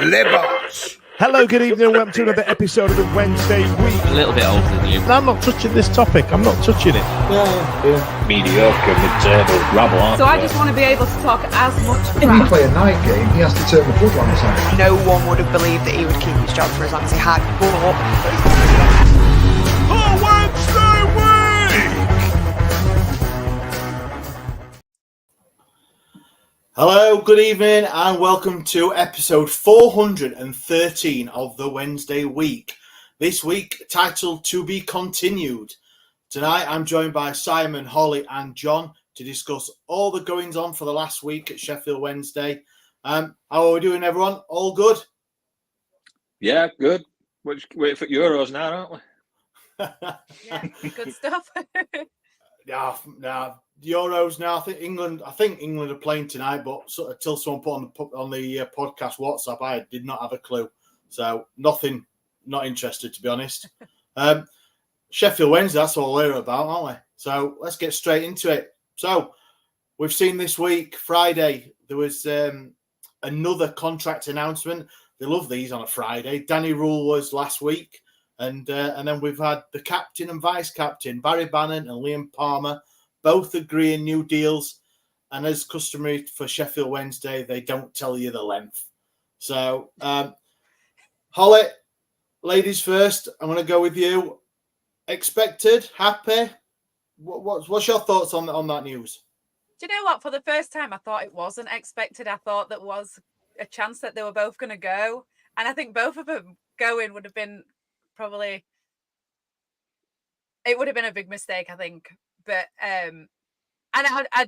Libos. Hello, good evening, and welcome to another episode of the Wednesday Week. A little bit older than you. I'm not touching this topic. I'm not touching it. Yeah. Mediocre, mid-table, rabble, aren't So I they? just want to be able to talk as much If you crap. play a night game, he has to turn the floodlights on. No one would have believed that he would keep his job for as long as he had. But The Wednesday Week. Hello, good evening, and welcome to episode 413 of the Wednesday Week. This week, titled To Be Continued. Tonight, I'm joined by Simon, Holly, and John to discuss all the goings on for the last week at Sheffield Wednesday. How are we doing, everyone? All good? Yeah, good. Wait for Euros now, aren't we? Yeah, good stuff. Yeah, Euros now. I think England are playing tonight, but sort of till someone put on the podcast WhatsApp, I did not have a clue. So nothing, not interested, to be honest. Sheffield Wednesday, that's all we're about, aren't we? So let's get straight into it. So we've seen this week, Friday, there was another contract announcement. They love these on a Friday. Danny Rule was last week. And then we've had the captain and vice-captain, Barry Bannon and Liam Palmer, both agreeing new deals. And as customary for Sheffield Wednesday, they don't tell you the length. So, Holly, ladies first, I'm going to go with you. Expected? Happy? What's your thoughts on that news? Do you know what? For the first time, I thought it wasn't expected. I thought there was a chance that they were both going to go. And I think both of them going would have been probably, it would have been a big mistake, I think. But and I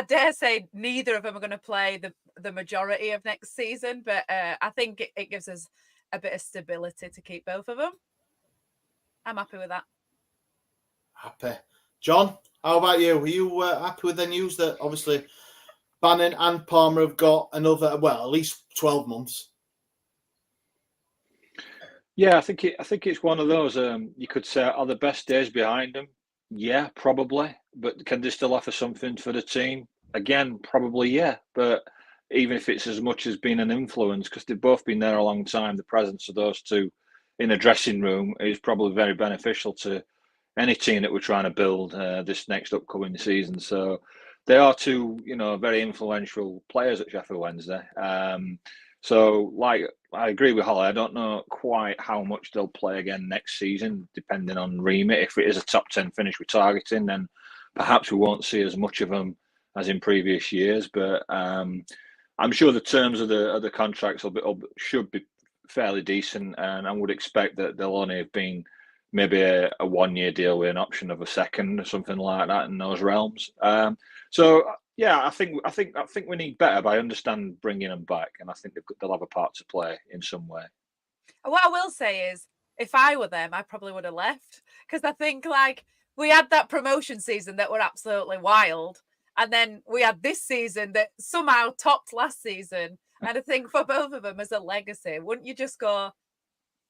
dare say neither of them are going to play the majority of next season. But I think it gives us a bit of stability to keep both of them. I'm happy with that. Happy. John, how about you? Are you happy with the news that obviously Bannon and Palmer have got another, well, at least 12 months? Yeah, I think it's one of those. You could say, are the best days behind them? Yeah, probably. But can they still offer something for the team? Again, probably yeah. But even if it's as much as being an influence, because they've both been there a long time, the presence of those two in a dressing room is probably very beneficial to any team that we're trying to build this next upcoming season. So they are two, very influential players at Sheffield Wednesday. So, I agree with Holly. I don't know quite how much they'll play again next season, depending on remit. If it is a top 10 finish we're targeting, then perhaps we won't see as much of them as in previous years. But I'm sure the terms of the contracts should be fairly decent, and I would expect that they'll only have been maybe a 1-year deal with an option of a second or something like that in those realms. Yeah, I think we need better, but I understand bringing them back, and I think they'll have a part to play in some way. What I will say is, if I were them, I probably would have left, because I think we had that promotion season that were absolutely wild, and then we had this season that somehow topped last season. And I think for both of them as a legacy, wouldn't you just go,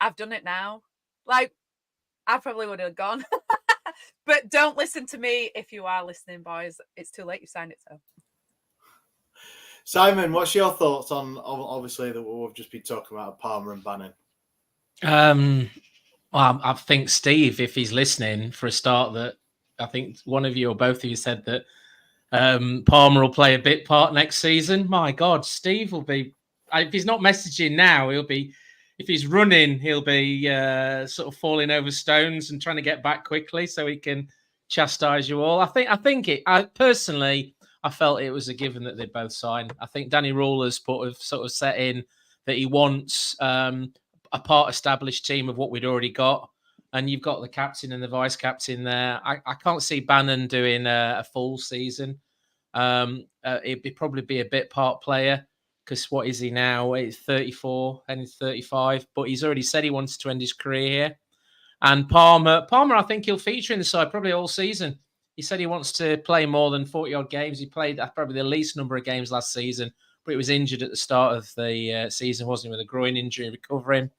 "I've done it now"? I probably would have gone. But don't listen to me if you are listening, boys. It's too late. You signed it, so. Simon, what's your thoughts on obviously that we've just been talking about Palmer and Bannon? Well, I think Steve, if he's listening, for a start, that I think one of you or both of you said that Palmer will play a bit part next season. My God, Steve will be. If he's not messaging now, he'll be. If he's running, he'll be sort of falling over stones and trying to get back quickly so he can chastise you all. I personally felt it was a given that they both sign. I think Danny Rule has sort of set in that he wants a part established team of what we'd already got. And you've got the captain and the vice captain there. I can't see Bannon doing a full season. It'd probably be a bit part player. Because what is he now? He's 34 and he's 35, but he's already said he wants to end his career here. And Palmer, I think he'll feature in the side probably all season. He said he wants to play more than 40-odd games. He played probably the least number of games last season, but he was injured at the start of the season, wasn't he, with a groin injury recovering.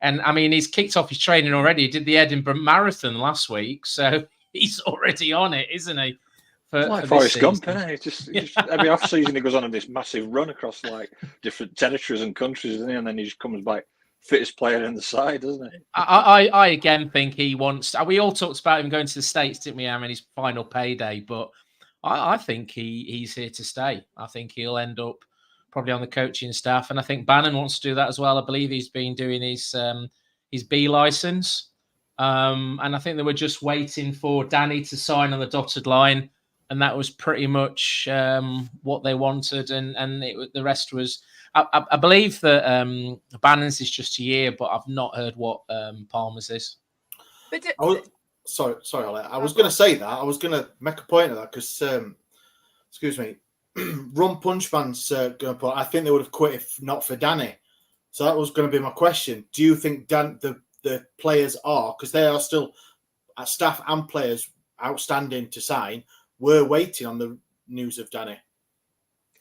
And, I mean, he's kicked off his training already. He did the Edinburgh Marathon last week, so he's already on it, isn't he? like for Forrest this Gump, season. isn't it? Just every off season he goes on this massive run across like different territories and countries, isn't he? And then he just comes back fittest player in the side, doesn't he? I again think he wants. We all talked about him going to the States, didn't we? I mean, his final payday, but I think he's here to stay. I think he'll end up probably on the coaching staff, and I think Bannon wants to do that as well. I believe he's been doing his B license, and I think they were just waiting for Danny to sign on the dotted line, and that was pretty much what they wanted, and the rest was. I believe that Bannon's is just a year, but I've not heard what Palmer's is. But Sorry, Ollie. I was going to say that. I was going to make a point of that because, excuse me, Rum Punchman's going to put. I think they would have quit if not for Danny. So that was going to be my question. Do you think the players are, because they are still staff and players outstanding to sign, were waiting on the news of Danny?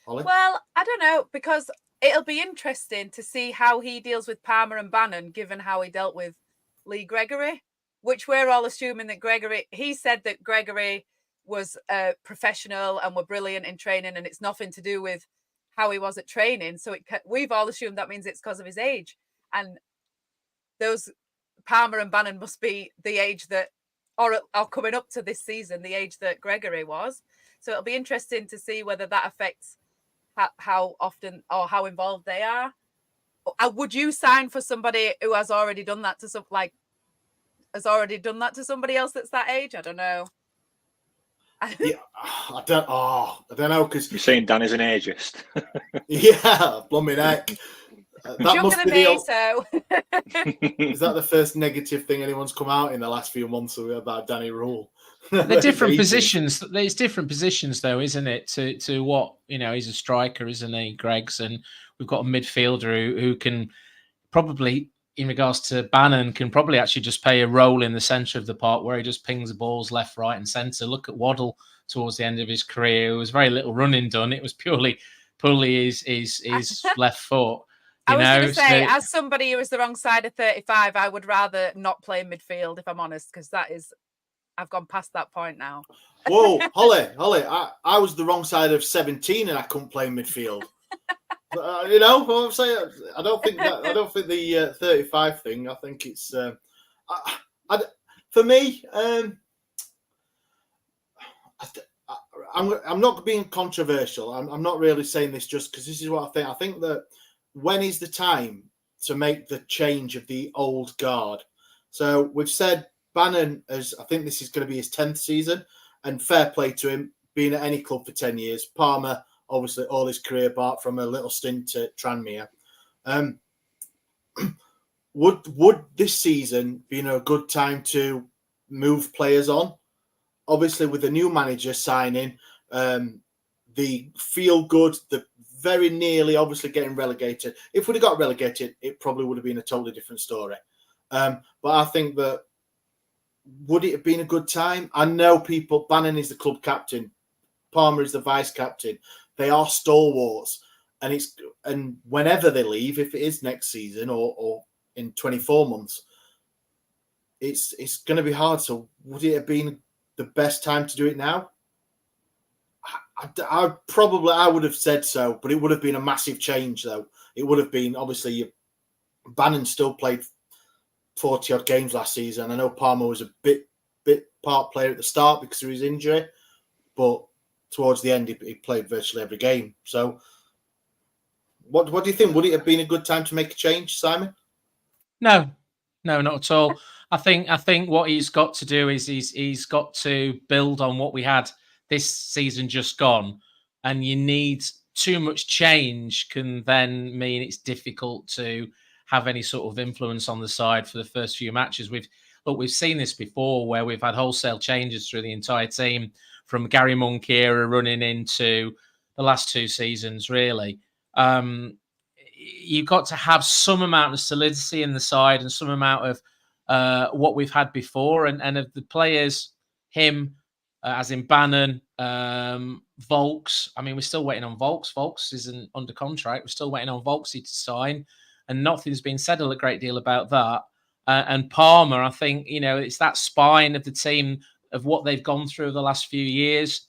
Ollie? Well, I don't know, because it'll be interesting to see how he deals with Palmer and Bannon, given how he dealt with Lee Gregory, which we're all assuming that he said that Gregory was professional and were brilliant in training, and it's nothing to do with how he was at training. So we've all assumed that means it's because of his age. And those Palmer and Bannon must be the age that, or coming up to this season, the age that Gregory was. So it'll be interesting to see whether that affects how often or how involved they are. Would you sign for somebody who has already done that to somebody else that's that age? I don't know. Yeah, I don't know, because you're saying Danny's an ageist. Yeah, blooming heck. That must be so. Is that the first negative thing anyone's come out in the last few months about Danny Rule? They're different positions. There's different positions, though, isn't it? To what, he's a striker, isn't he, Greggs? And we've got a midfielder who can probably, in regards to Bannon, can probably actually just play a role in the centre of the park where he just pings the balls left, right, and centre. Look at Waddle towards the end of his career. There was very little running done. It was purely his left foot. I was going to say, as somebody who is the wrong side of 35, I would rather not play midfield, if I'm honest, because I've gone past that point now. Whoa, Holly, I was the wrong side of 17 and I couldn't play midfield. What I'm saying? I don't think the 35 thing. I think it's for me. I'm not being controversial. I'm not really saying this just because this is what I think. I think that when is the time to make the change of the old guard? So we've said Bannon, I think this is going to be his 10th season, and fair play to him, being at any club for 10 years. Palmer, obviously, all his career, apart from a little stint at Tranmere. Would this season be a good time to move players on? Obviously, with the new manager signing, the feel good, the very nearly obviously getting relegated. If we'd have got relegated, it probably would have been a totally different story. But I think that would it have been a good time? I know Bannon is the club captain, Palmer is the vice captain. They are stalwarts, and whenever they leave, if it is next season or in 24 months, it's going to be hard. So would it have been the best time to do it now? I would have said so, but it would have been a massive change, though. It would have been, obviously, Bannon still played 40 odd games last season. I know Palmer was a bit part player at the start because of his injury, but towards the end he played virtually every game. So what do you think? Would it have been a good time to make a change, Simon? No, not at all. I think what he's got to do is he's got to build on what we had this season just gone, and you need too much change can then mean it's difficult to have any sort of influence on the side for the first few matches. We've seen this before where we've had wholesale changes through the entire team from Gary Monk era running into the last two seasons, really. You've got to have some amount of solidity in the side and some amount of what we've had before, and of the players, him, as in Bannon, Volks. I mean, we're still waiting on Volks. Volks isn't under contract. We're still waiting on Volksy to sign, and nothing's been said a great deal about that. And Palmer, I think, it's that spine of the team of what they've gone through the last few years.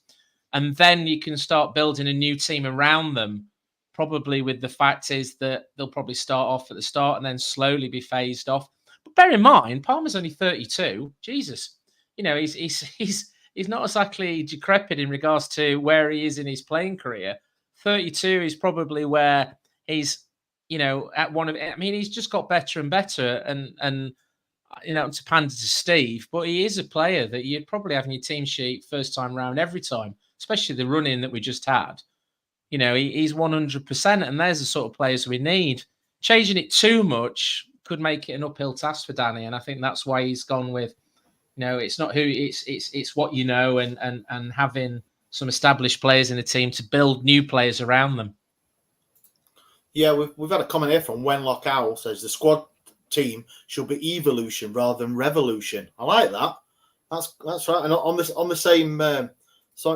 and then you can start building a new team around them. Probably with the fact is that they'll probably start off at the start and then slowly be phased off. But bear in mind, Palmer's only 32. Jesus, he's not exactly decrepit in regards to where he is in his playing career. 32 is probably where he's, at one of. I mean, he's just got better and better, and to pander to Steve, but he is a player that you'd probably have in your team sheet first time round every time, especially the run-in that we just had. He's 100%, and there's the sort of players we need. Changing it too much could make it an uphill task for Danny, and I think that's why he's gone with, it's not who it's what and having some established players in the team to build new players around them. Yeah, we've had a comment here from Wenlock Owl, says the squad team should be evolution rather than revolution. I like that. That's right. And on the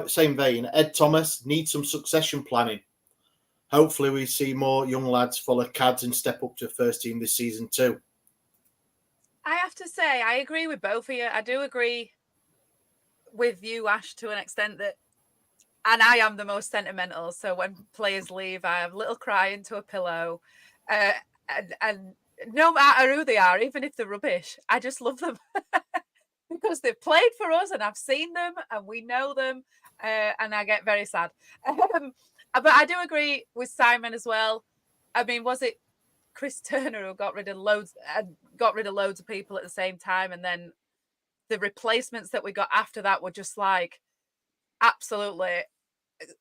same vein, Ed Thomas needs some succession planning. Hopefully we see more young lads follow Cads and step up to first team this season too. I have to say, I agree with both of you. I do agree with you, Ash, to an extent that, and I am the most sentimental. So when players leave, I have a little cry into a pillow. And no matter who they are, even if they're rubbish, I just love them. Because they've played for us and I've seen them and we know them, and I get very sad. But I do agree with Simon as well. I mean, was it Chris Turner who got rid of loads of people at the same time, and then the replacements that we got after that were just like absolutely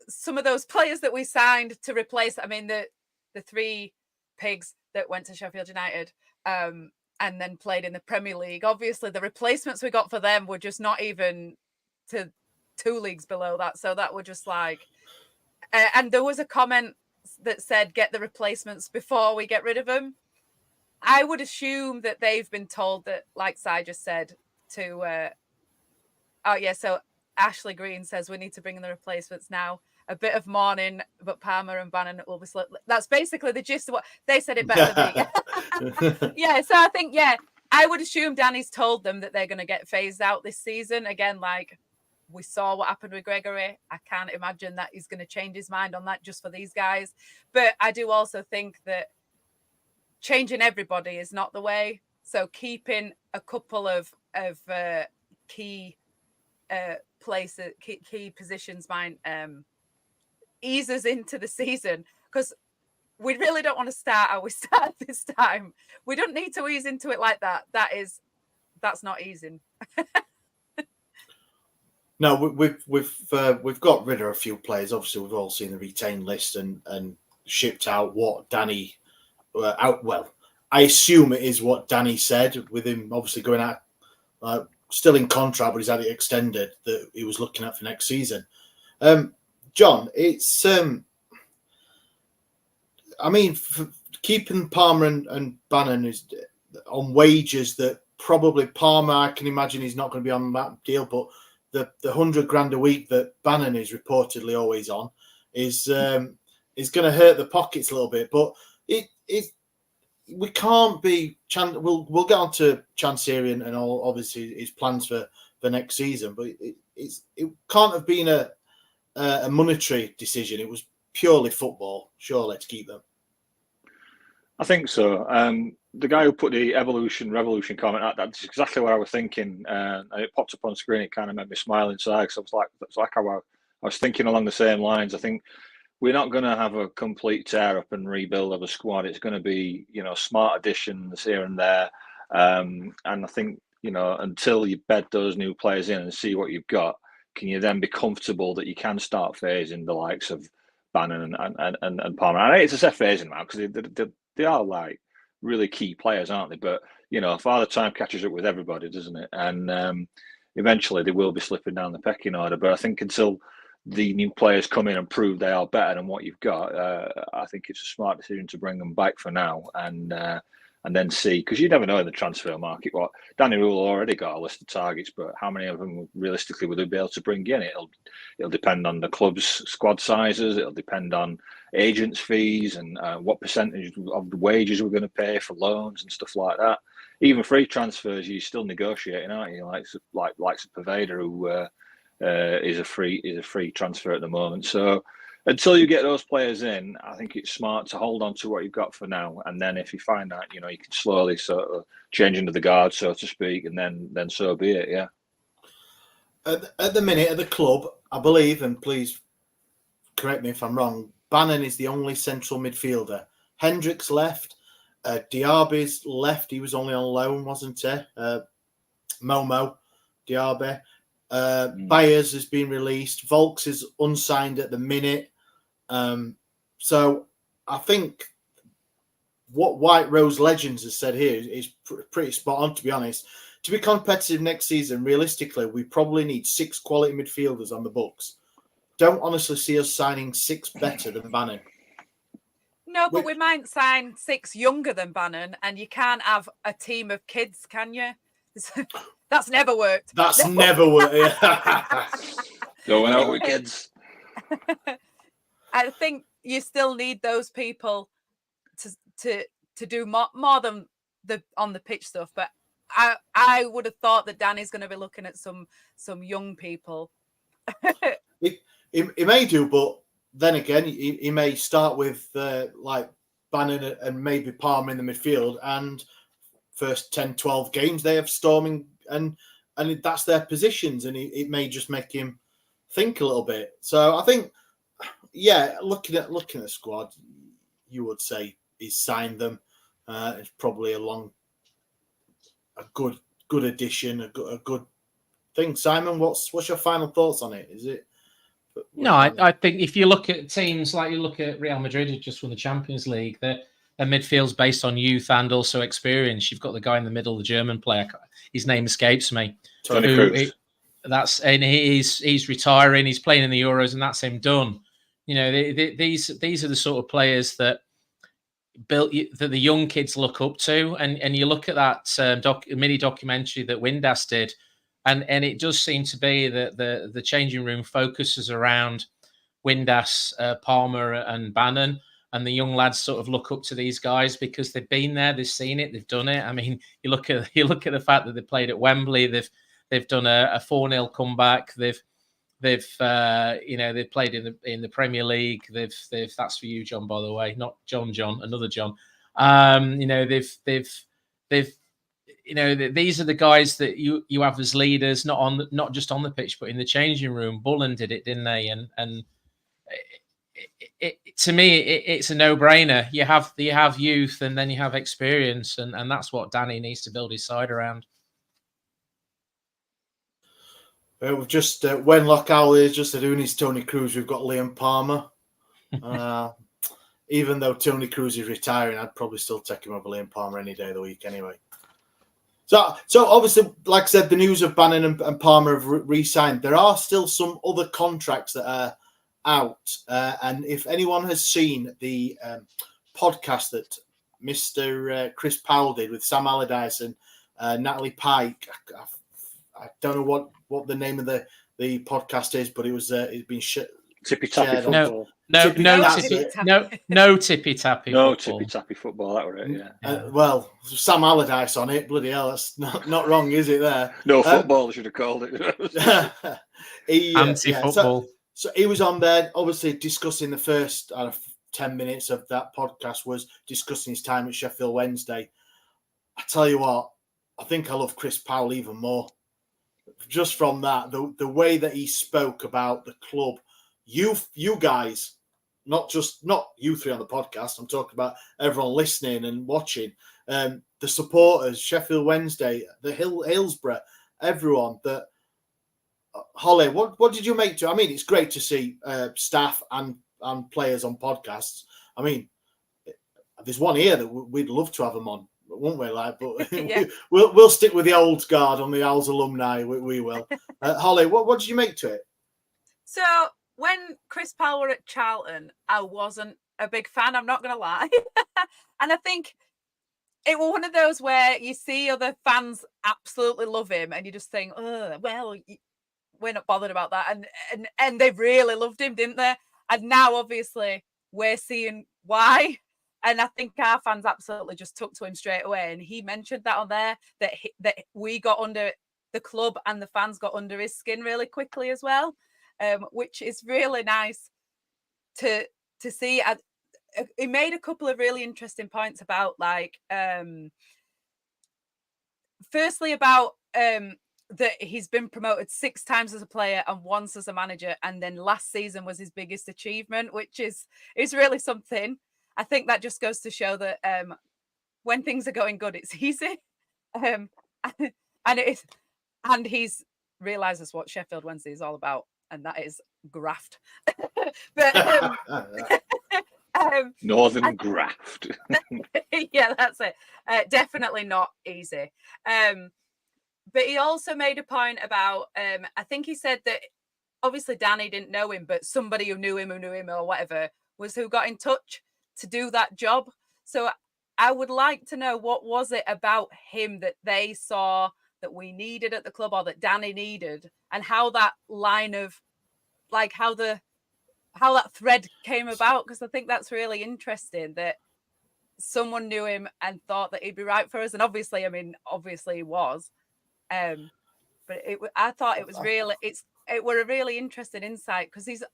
some of those players that we signed to replace. I mean, the three pigs that went to Sheffield United. And then played in the Premier League. Obviously, the replacements we got for them were just not even to 2 leagues below that. So that were just like... and there was a comment that said, get the replacements before we get rid of them. I would assume that they've been told that, like Si just said, to... so Ashley Green says we need to bring in the replacements now. A bit of mourning, but Palmer and Bannon will be slipped. That's basically the gist of what they said. It better than me. Yeah, so I think, I would assume Danny's told them that they're going to get phased out this season. Again, like we saw what happened with Gregory. I can't imagine that he's going to change his mind on that just for these guys. But I do also think that changing everybody is not the way. So keeping a couple of key places, key positions, ease us into the season, because we really don't want to start how we start this time. We don't need to ease into it like that. That's not easing. No, we've got rid of a few players. Obviously, we've all seen the retained list and shipped out what Danny out. Well, I assume it is what Danny said, with him obviously going out, still in contract, but he's had it extended, that he was looking at for next season. John, it's keeping Palmer and Bannon is on wages that probably Palmer, I can imagine he's not going to be on that deal, but the $100,000 a week that Bannon is reportedly always on is going to hurt the pockets a little bit. But we can't be. We'll get on to Chansiri and all, obviously his plans for next season, but it can't have been a monetary decision. It was purely football, surely, to keep them. I think so. The guy who put the revolution comment out, that's exactly what I was thinking. And it popped up on screen. It kind of made me smile inside. So it's like how I was thinking along the same lines. I think we're not going to have a complete tear up and rebuild of a squad. It's going to be, smart additions here and there. And I think, until you bed those new players in and see what you've got, can you then be comfortable that you can start phasing the likes of Bannon and Palmer? I hate to say phasing now, because they are like really key players, aren't they? But Father Time catches up with everybody, doesn't it? And eventually they will be slipping down the pecking order. But I think until the new players come in and prove they are better than what you've got, I think it's a smart decision to bring them back for now and then see, because you never know in the transfer market what Danny Rule already got a list of targets, but how many of them realistically would they be able to bring in? It'll depend on the club's squad sizes. It'll depend on agents' fees and what percentage of the wages we're going to pay for loans and stuff like that. Even free transfers, you're still negotiating, aren't you? Like a Pervader who is a free transfer at the moment. So until you get those players in, I think it's smart to hold on to what you've got for now. And then if you find that, you can slowly sort of change into the guard, so to speak, and then so be it. Yeah. At the minute at the club, I believe, and please correct me if I'm wrong, Bannon is the only central midfielder. Hendricks left. Diaby's left. He was only on loan, wasn't he? Momo Diaby. Byers has been released. Volks is unsigned at the minute. So I think what White Rose Legends has said here is pretty spot on, to be honest. To be competitive next season, realistically, we probably need 6 quality midfielders on the books. Don't honestly see us signing 6 better than Bannon. No, but we might sign 6 younger than Bannon, and you can't have a team of kids, can you? That's never worked. That's never worked. Going out with kids. I think you still need those people to do more than the on the pitch stuff. But I would have thought that Danny's going to be looking at some young people. He may do, but then again, he may start with like Bannon and maybe Palmer in the midfield, and first 10, 12 games they have Storming, and that's their positions, and it may just make him think a little bit. So I think, yeah, looking at the squad, you would say he's signed them. It's probably a good addition, a good thing. Simon, what's your final thoughts on it? Is it? No, I think if you look at teams like you look at Real Madrid, who just won the Champions League, their midfield's based on youth and also experience. You've got the guy in the middle, the German player. His name escapes me. Tony Kroos. He's retiring. He's playing in the Euros, and that's him done. These are the sort of players that that the young kids look up to, and you look at that mini documentary that Windass did. And it does seem to be that the changing room focuses around Windass, Palmer, and Bannon, and the young lads sort of look up to these guys because they've been there, they've seen it, they've done it. I mean, you look at the fact that they played at Wembley, they've done a 4-0 comeback, they've played in the Premier League, they've that's for you, John, by the way, not John, another John. These are the guys that you have as leaders, not just on the pitch, but in the changing room. Bullen did it, didn't they? And to me, it's a no-brainer. You have youth, and then you have experience, and that's what Danny needs to build his side around. We've just when Lockow is just said who needs Tony Kroos, we've got Liam Palmer. Even though Tony Kroos is retiring, I'd probably still take him over Liam Palmer any day of the week anyway. So obviously, like I said, the news of Bannon and Palmer have re-signed. There are still some other contracts that are out. And if anyone has seen the podcast that Mr. Chris Powell did with Sam Allardyce and Natalie Pike, I don't know what the name of the podcast is, but it's been Tippy Tappy football. No tippy tappy. No tippy tappy football. That were it. Yeah. Well, Sam Allardyce on it. Bloody hell, that's not wrong, is it? There. No football. Should have called it. Anti-football. So he was on there, obviously discussing the first 10 minutes of that podcast was discussing his time at Sheffield Wednesday. I tell you what, I think I love Chris Powell even more. Just from that, the way that he spoke about the club, you guys, not you three on the podcast, I'm talking about everyone listening and watching, the supporters, Sheffield Wednesday, the Hillsborough, everyone. That Holly, what did you make to? I mean, it's great to see staff and players on podcasts. I mean, there's one here that we'd love to have them on, won't we? Like, but Yeah. we'll stick with the old guard on the Owls alumni. We will. Holly, what did you make to it? So when Chris Powell were at Charlton, I wasn't a big fan. I'm not going to lie, and I think it was one of those where you see other fans absolutely love him, and you just think, oh, well, we're not bothered about that, and they really loved him, didn't they? And now, obviously, we're seeing why. And I think our fans absolutely just took to him straight away. And he mentioned that on there, that we got under the club and the fans got under his skin really quickly as well, which is really nice to see. He made a couple of really interesting points about, like, firstly about that he's been promoted 6 times as a player and once as a manager, and then last season was his biggest achievement, which is really something. I think that just goes to show that when things are going good, it's easy, and he's realizes what Sheffield Wednesday is all about, and that is graft. But Northern graft. Yeah, that's it. Definitely not easy. But he also made a point about, I think he said that obviously Danny didn't know him, but somebody who knew him or whatever was who got in touch to do that job. So I would like to know, what was it about him that they saw that we needed at the club, or that Danny needed, and how that line of, like, how that thread came about, because I think that's really interesting that someone knew him and thought that he'd be right for us. And obviously he was. But I thought it was really, it were a really interesting insight, because he's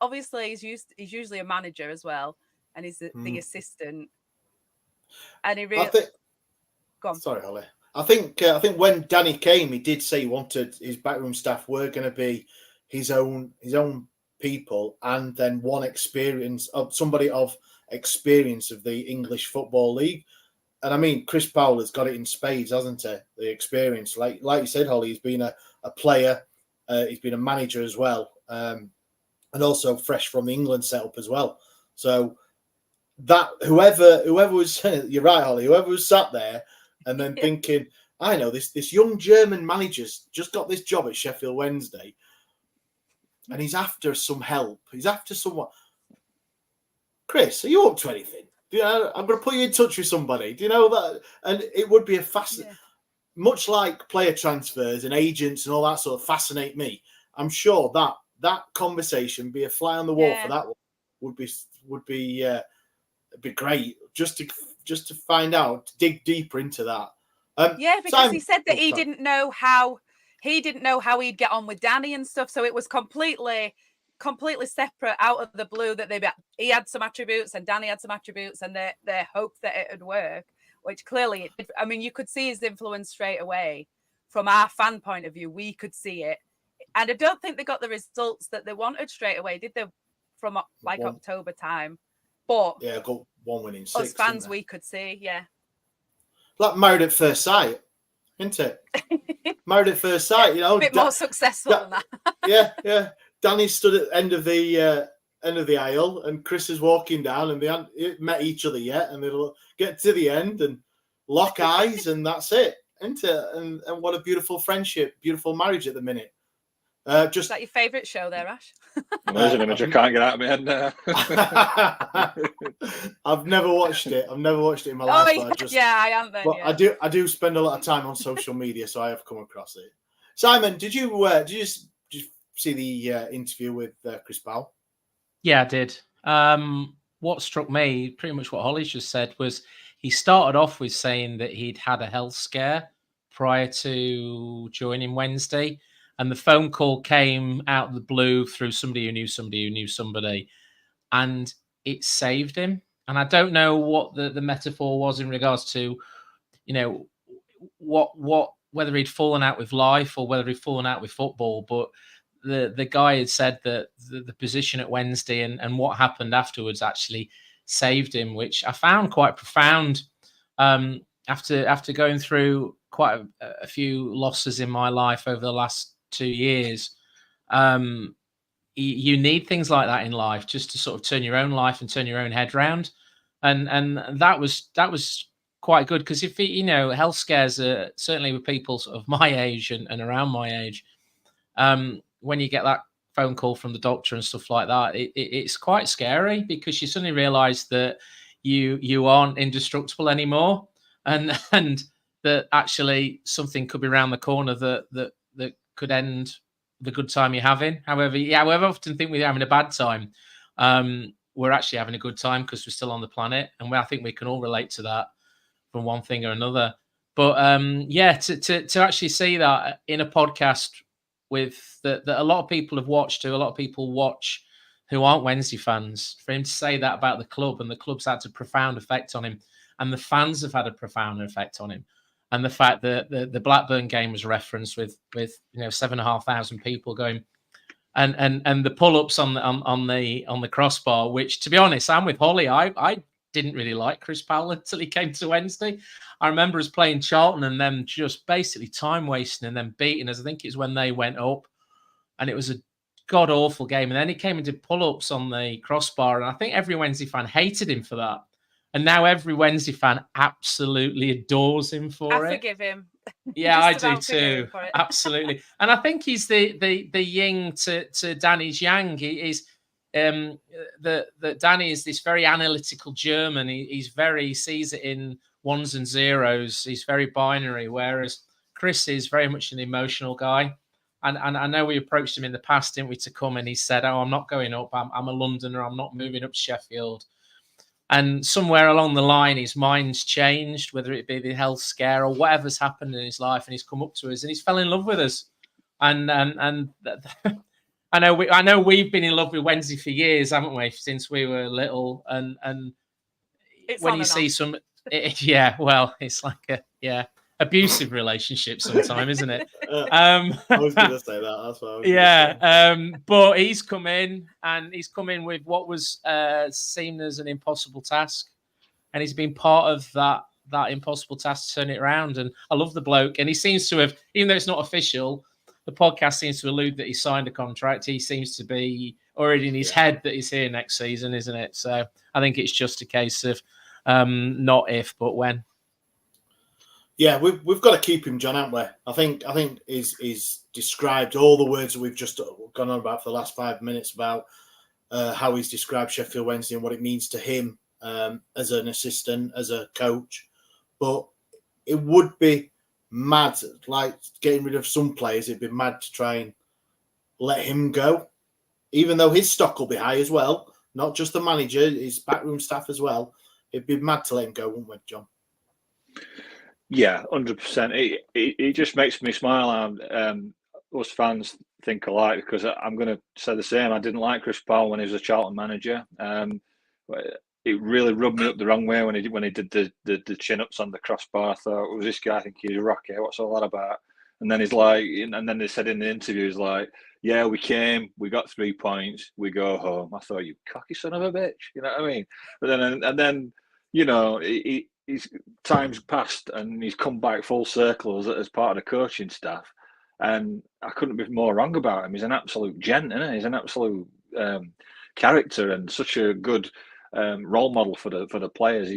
usually a manager as well, and he's the assistant. And he really go on. Sorry, Holly. I think when Danny came, he did say he wanted his backroom staff were going to be his own people, and then somebody of experience of the English Football League. And I mean, Chris Powell has got it in spades, hasn't he? The experience, like you said, Holly, he's been a player, he's been a manager as well, and also fresh from the England setup as well. So that whoever was, you're right, Holly, whoever was sat there and then thinking, I know this young German manager's just got this job at Sheffield Wednesday, and he's after some help. He's after someone. Chris, are you up to anything? I'm going to put you in touch with somebody. Do you know that? And it would be a much like player transfers and agents and all that sort of fascinate me. I'm sure that conversation, be a fly on the wall for that one, would be great. Just to find out, to dig deeper into that. Because he said that he didn't know how he'd get on with Danny and stuff. So it was completely separate, out of the blue, that he had some attributes and Danny had some attributes, and they hoped that it would work, which clearly it did. I mean, you could see his influence straight away. From our fan point of view, we could see it, and I don't think they got the results that they wanted straight away, did they? From October time, but got one winning 6. Us fans, we could see, like Married at First Sight, isn't it? Married at First Sight, a bit more successful than that. Yeah. Danny stood at the end of the aisle, and Chris is walking down, and they haven't met each other yet, and they'll get to the end and lock eyes, and that's it, isn't it? And what a beautiful friendship, beautiful marriage at the minute. Is that your favourite show there, Ash? There's an image I can't get out of my head now. I've never watched it. I've never watched it in my life. I am then. But I do spend a lot of time on social media, so I have come across it. Simon, did you see the interview with Chris Powell? Yeah, I did. What struck me, pretty much what Holly's just said, was he started off with saying that he'd had a health scare prior to joining Wednesday, and the phone call came out of the blue through somebody who knew somebody, and it saved him. And I don't know what the metaphor was in regards to, what whether he'd fallen out with life or whether he'd fallen out with football, but the guy had said that the position at Wednesday and what happened afterwards actually saved him, which I found quite profound. After going through quite a few losses in my life over the last 2 years, you need things like that in life just to sort of turn your own life and turn your own head round, and that was quite good, because if health scares are certainly with people sort of my age and around my age. When you get that phone call from the doctor and stuff like that, it's quite scary, because you suddenly realise that you aren't indestructible anymore, and that actually something could be around the corner that could end the good time you're having. However, we often think we're having a bad time. We're actually having a good time because we're still on the planet, and I think we can all relate to that from one thing or another. But yeah, to actually see that in a podcast with that a lot of people have watched, who a lot of people watch who aren't Wednesday fans, for him to say that about the club, and the club's had a profound effect on him, and the fans have had a profound effect on him, and the fact that the Blackburn game was referenced with 7,500 people going, and the pull-ups on the crossbar, which, to be honest, I'm with Holly. I didn't really like Chris Powell until he came to Wednesday. I remember us playing Charlton and them just basically time wasting and then beating us. I think it's when they went up, and it was a god awful game. And then he came and did pull-ups on the crossbar, and I think every Wednesday fan hated him for that. And now every Wednesday fan absolutely adores him for it. I forgive him. Yeah, I do too. Absolutely. And I think he's the yin to Danny's yang. He's that Danny is this very analytical German. He sees it in ones and zeros. He's very binary, whereas Chris is very much an emotional guy. And I know we approached him in the past, didn't we, to come, and he said, "Oh, I'm not going up. I'm a Londoner. I'm not moving up to Sheffield." And somewhere along the line, his mind's changed, whether it be the health scare or whatever's happened in his life, and he's come up to us and he's fell in love with us. And I know we've been in love with Wednesday for years, haven't we? Since we were little. And it's when you see some, it's like abusive relationship sometimes, isn't it? I was going to say that. That's what I was say. But he's come in with what was seen as an impossible task, and he's been part of that impossible task to turn it around. And I love the bloke, and he seems to have, even though it's not official, the podcast seems to allude that he signed a contract. He seems to be already in his head that he's here next season, isn't it? So I think it's just a case of not if, but when. Yeah, we've got to keep him, John, haven't we? I think he's described all the words that we've just gone on about for the last 5 minutes about how he's described Sheffield Wednesday and what it means to him as an assistant, as a coach. But it would be mad, like getting rid of some players. It'd be mad to try and let him go, even though his stock will be high as well. Not just the manager, his backroom staff as well. It'd be mad to let him go, wouldn't we, John? Yeah, 100%. It just makes me smile. Us fans think alike, because I'm going to say the same. I didn't like Chris Powell when he was a Charlton manager. It really rubbed me up the wrong way when he did the chin ups on the crossbar. I thought, was this guy? I think he's a rocket. What's all that about? And then he's like, and then they said in the interview, he's like, "Yeah, we came, we got 3 points, we go home." I thought, you cocky son of a bitch. You know what I mean? But then you know, he's time's passed and he's come back full circle as part of the coaching staff, and I couldn't be more wrong about him. He's an absolute gent, isn't he? He's an absolute character and such a good role model for the players.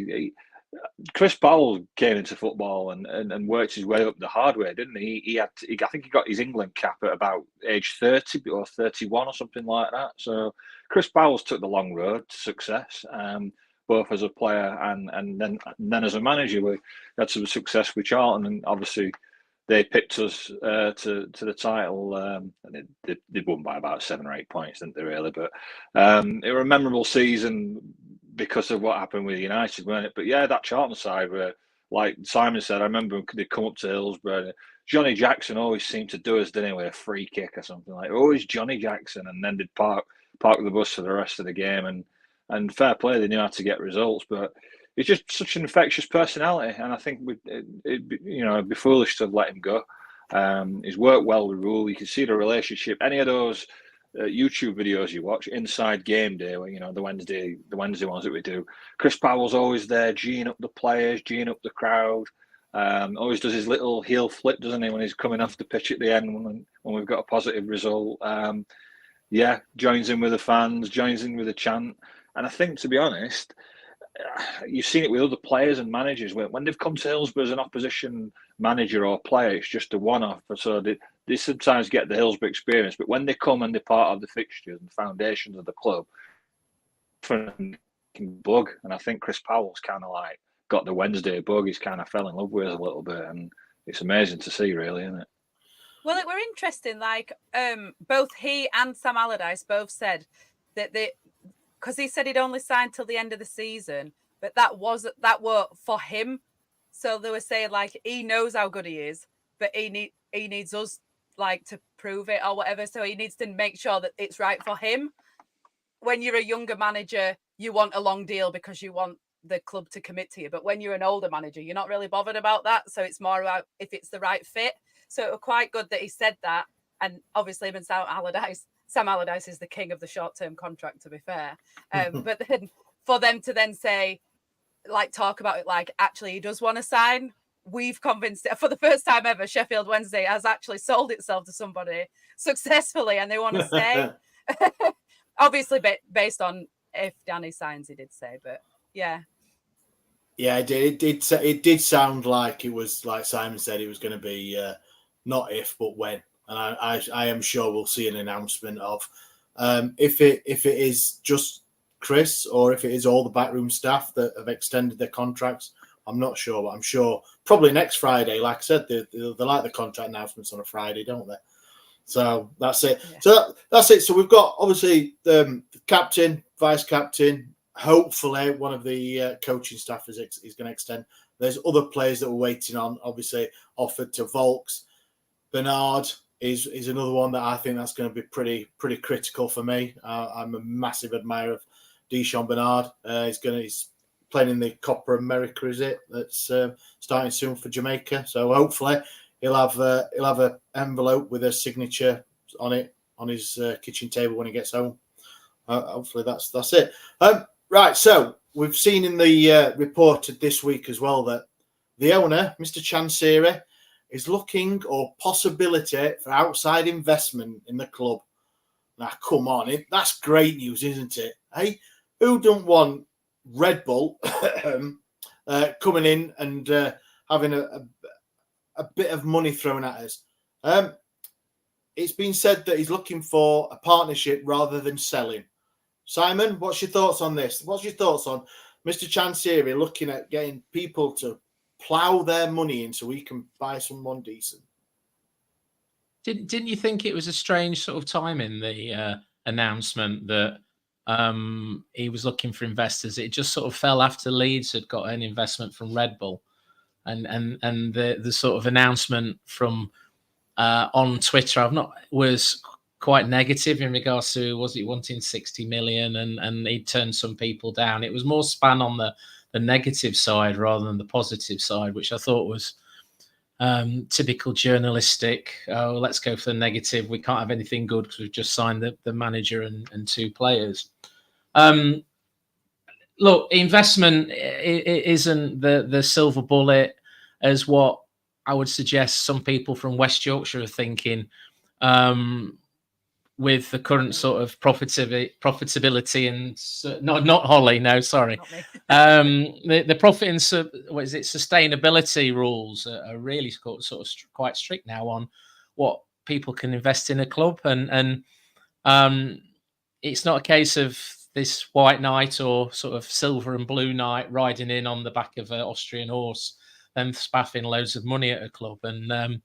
Chris Powell came into football and worked his way up the hard way, didn't he? I think he got his England cap at about age 30 or 31 or something like that. So Chris Powell's took the long road to success. Both as a player and then as a manager. We had some success with Charlton, and obviously they picked us to the title. And they won by about 7 or 8 points, didn't they, really? But it was a memorable season because of what happened with United, weren't it? But yeah, that Charlton side, where, like Simon said, I remember they'd come up to Hillsborough. Johnny Jackson always seemed to do us, didn't he, with a free kick or something like that. Always Johnny Jackson, and then they'd park the bus for the rest of the game. And fair play, they knew how to get results, but it's just such an infectious personality, and I think it'd be foolish to let him go. He's worked well with Rule. You can see the relationship. Any of those YouTube videos you watch, Inside Game Day, where the Wednesday ones that we do, Chris Powell's always there, geeing up the players, geeing up the crowd. Always does his little heel flip, doesn't he, when he's coming off the pitch at the end when we've got a positive result. Joins in with the fans, joins in with the chant. And I think, to be honest, you've seen it with other players and managers. When they've come to Hillsborough as an opposition manager or player, it's just a one-off. So they sometimes get the Hillsborough experience. But when they come and they're part of the fixtures and foundations of the club, bug. And I think Chris Powell's kind of like got the Wednesday bug. He's kind of fell in love with us a little bit. And it's amazing to see, really, isn't it? Well, it were interesting. Like both he and Sam Allardyce both said that because he said he'd only signed till the end of the season, but that were for him So they were saying like he knows how good he is, but he needs us like to prove it or whatever. So he needs to make sure that it's right for him. When you're a younger manager, you want a long deal because you want the club to commit to you. But when you're an older manager, you're not really bothered about that. So it's more about if it's the right fit. So it was quite good that he said that. And obviously, even Sam Allardyce is the king of the short-term contract, to be fair. But then for them to then say, like, talk about it like, actually, he does want to sign. We've convinced it for the first time ever. Sheffield Wednesday has actually sold itself to somebody successfully, and they want to stay. Obviously, based on if Danny signs, he did say, but yeah. Yeah, it did sound like it was, like Simon said, it was going to be not if, but when. And I am sure we'll see an announcement of if it is just Chris or if it is all the backroom staff that have extended their contracts. I'm not sure, but I'm sure probably next Friday. Like I said, they like the contract announcements on a Friday, don't they? So that's it. Yeah. So that's it. So we've got obviously the captain, vice captain. Hopefully, one of the coaching staff is going to extend. There's other players that we're waiting on. Obviously, offered to Volks. Bernard is another one that I think that's going to be pretty critical for me. I'm a massive admirer of Deschamps Bernard. He's playing in the Copa America, is it? That's starting soon for Jamaica. So hopefully he'll have an envelope with a signature on it on his kitchen table when he gets home. Hopefully that's it. Right, so we've seen in the report this week as well that the owner, Mr. Chansiri, is looking or possibility for outside investment in the club. Now, come on, that's great news, isn't it? Hey, who don't want Red Bull coming in and having a bit of money thrown at us? It's been said that he's looking for a partnership rather than selling. Simon, what's your thoughts on this? What's your thoughts on Mr. Chansiri looking at getting people to plough their money in so we can buy someone decent? Didn't you think it was a strange sort of time in the announcement that he was looking for investors? It just sort of fell after Leeds had got an investment from Red Bull, and the sort of announcement from on Twitter was quite negative in regards to, was he wanting 60 million and he'd turned some people down. It was more span on the negative side rather than the positive side, which I thought was typical journalistic. Oh, let's go for the negative. We can't have anything good because we've just signed the manager and two players. Look, investment isn't the silver bullet as what I would suggest some people from West Yorkshire are thinking. With the current sort of profitability and not Holly, no, sorry. The profit and sustainability rules are really sort of quite strict now on what people can invest in a club, and it's not a case of this white knight or sort of silver and blue knight riding in on the back of an Austrian horse and spaffing loads of money at a club and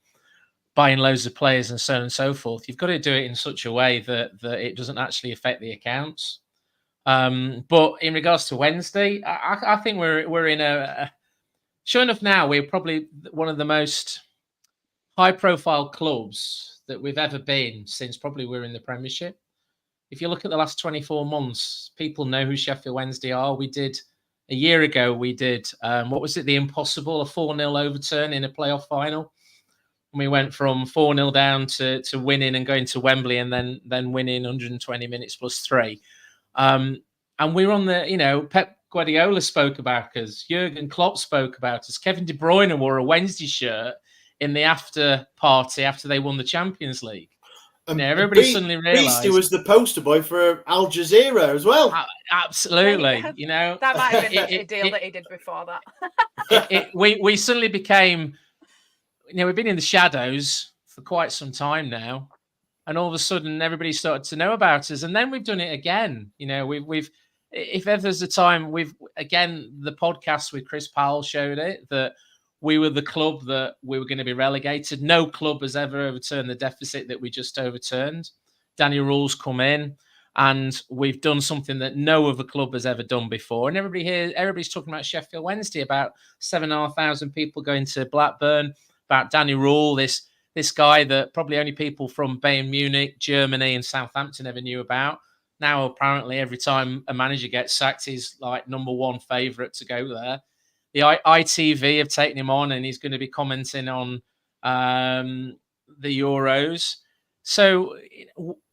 buying loads of players and so on and so forth. You've got to do it in such a way that it doesn't actually affect the accounts. But in regards to Wednesday, I think we're in a sure enough now we're probably one of the most high-profile clubs that we've ever been since probably we're in the Premiership. If you look at the last 24 months, people know who Sheffield Wednesday are. A year ago, we did, what was it, the impossible, a 4-0 overturn in a playoff final. We went from 4-0 down to winning and going to Wembley and then winning 120 minutes plus 3. And we were on the, Pep Guardiola spoke about us, Jurgen Klopp spoke about us, Kevin De Bruyne wore a Wednesday shirt in the after party after they won the Champions League. Everybody suddenly realised. Beastie was the poster boy for Al Jazeera as well. Absolutely. That might have been a deal that he did before that. We suddenly became... we've been in the shadows for quite some time now, and all of a sudden everybody started to know about us. And then we've done it again. We've if ever there's a time, the podcast with Chris Powell showed it, that we were the club that we were going to be relegated. No club has ever overturned the deficit that we just overturned. Danny Rule's come in. And we've done something that no other club has ever done before. And everybody's talking about Sheffield Wednesday, about 7,500 people going to Blackburn, about Danny Rule, this guy that probably only people from Bayern Munich, Germany, and Southampton ever knew about. Now, apparently, every time a manager gets sacked, he's like number one favourite to go there. The ITV have taken him on, and he's going to be commenting on the Euros. So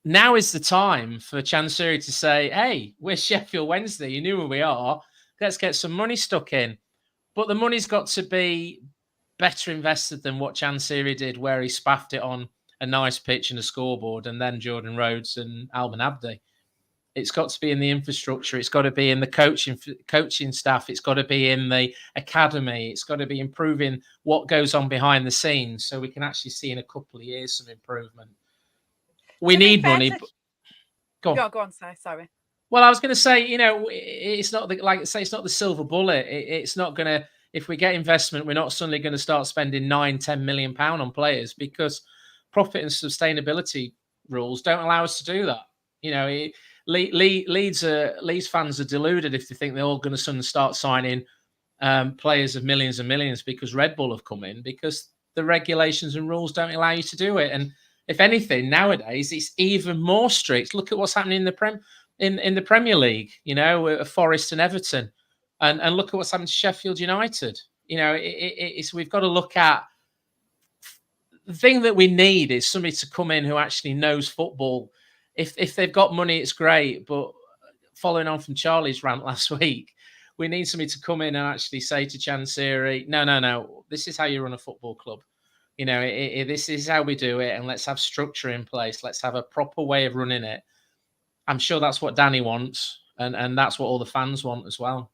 now is the time for Chancery to say, hey, we're Sheffield Wednesday. You knew who we are. Let's get some money stuck in. But the money's got to be better invested than what Chancery did, where he spaffed it on a nice pitch and a scoreboard, and then Jordan Rhodes and Alban Abdi. It's got to be in the infrastructure. It's got to be in the coaching staff. It's got to be in the academy. It's got to be improving what goes on behind the scenes, so we can actually see in a couple of years some improvement. We need money. Go on. Sorry. Well, I was going to say, it's not it's not the silver bullet. It's not going to. If we get investment, we're not suddenly going to start spending £9-10 million on players, because profit and sustainability rules don't allow us to do that. Leeds fans are deluded if they think they're all going to suddenly start signing players of millions and millions because Red Bull have come in, because the regulations and rules don't allow you to do it. And if anything, nowadays it's even more strict. Look at what's happening in the Premier League. Forest and Everton, and look at what's happened to Sheffield United. We've got to look at the thing that we need is somebody to come in who actually knows football. If they've got money, it's great. But following on from Charlie's rant last week, we need somebody to come in and actually say to Chancery, no, this is how you run a football club. This is how we do it, and let's have structure in place. Let's have a proper way of running it. I'm sure that's what Danny wants, and that's what all the fans want as well.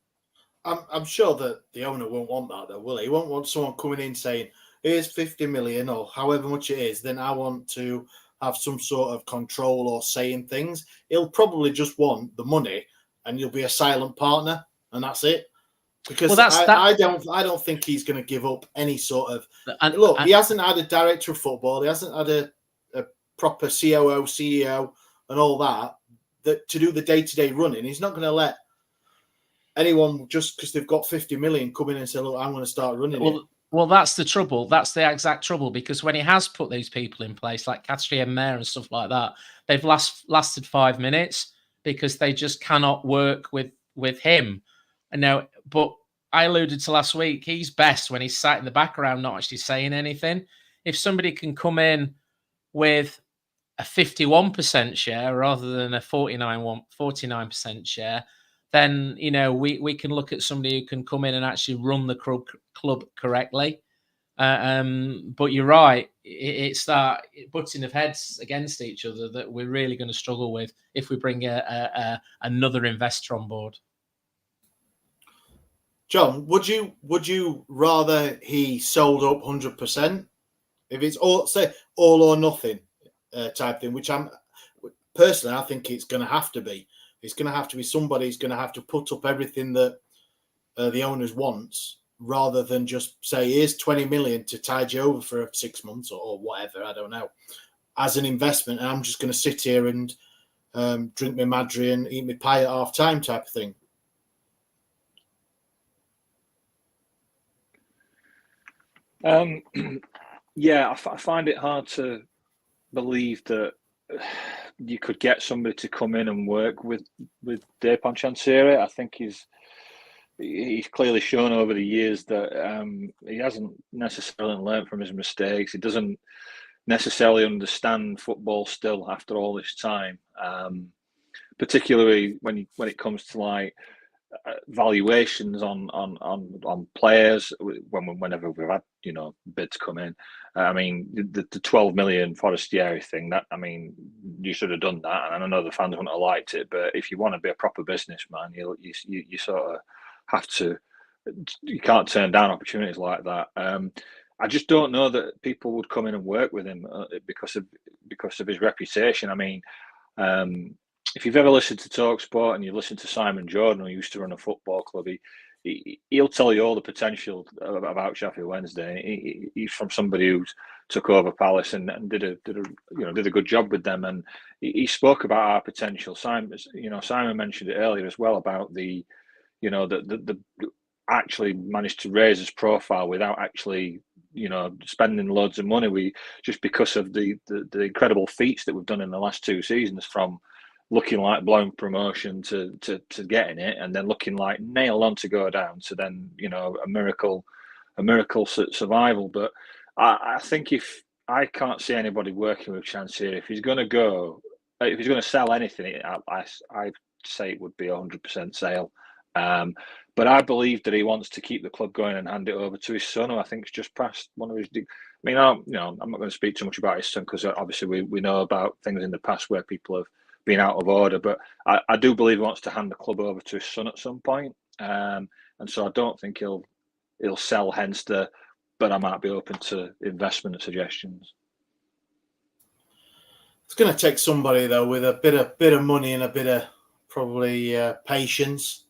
I'm sure that the owner won't want that, though, will he? He won't want someone coming in saying, here's 50 million or however much it is, then I want to have some sort of control or saying things. He'll probably just want the money, and you'll be a silent partner, and that's it. Because I don't think he's going to give up any sort of... he hasn't had a director of football. He hasn't had a proper COO, CEO, and all that to do the day-to-day running. He's not going to let anyone, just because they've got 50 million, come in and say, look, I'm going to start running it. Well, that's the trouble. That's the exact trouble, because when he has put these people in place, like Katri and Mayer and stuff like that, they've lasted 5 minutes because they just cannot work with him. And now, but I alluded to last week, he's best when he's sat in the background, not actually saying anything. If somebody can come in with a 51% share rather than a 49% share, then we can look at somebody who can come in and actually run the club correctly. But you're right, it's that butting of heads against each other that we're really going to struggle with if we bring another investor on board. John, would you rather he sold up 100%? If it's all or nothing type thing, which I think it's going to have to be. It's going to have to be somebody who's going to have to put up everything that the owners wants, rather than just say, here's 20 million to tide you over for 6 months or whatever, I don't know, as an investment. And I'm just going to sit here and drink my Madri and eat my pie at half time type of thing. I find it hard to believe that you could get somebody to come in and work with Dejphon Chancery. I think he's clearly shown over the years that he hasn't necessarily learned from his mistakes. He doesn't necessarily understand football still after all this time, particularly when it comes to like valuations on players. Whenever we've had bids come in, I mean the 12 million Forestieri thing. That, I mean, you should have done that, and I know the fans wouldn't have liked it. But if you want to be a proper businessman, you sort of have to. You can't turn down opportunities like that. I just don't know that people would come in and work with him because of his reputation. I mean, if you've ever listened to TalkSport and you've listened to Simon Jordan, who used to run a football club, he'll tell you all the potential about Sheffield Wednesday. He's from somebody who took over Palace and did a good job with them, and he spoke about our potential. Simon mentioned it earlier as well about the actually managed to raise his profile without actually spending loads of money. We just because of the incredible feats that we've done in the last 2 seasons, from looking like blowing promotion to getting it, and then looking like nailed on to go down to then a miracle survival. But I think if I can't see anybody working with Chance here, if he's going to sell anything, I'd say it would be 100% sale. But I believe that he wants to keep the club going and hand it over to his son, who I think is just past one of his. I mean, I'm not going to speak too much about his son because obviously we know about things in the past where people have been out of order. But I do believe he wants to hand the club over to his son at some point, and so I don't think he'll sell. Hence but I might be open to investment suggestions. It's going to take somebody though with a bit of money and a bit of probably patience.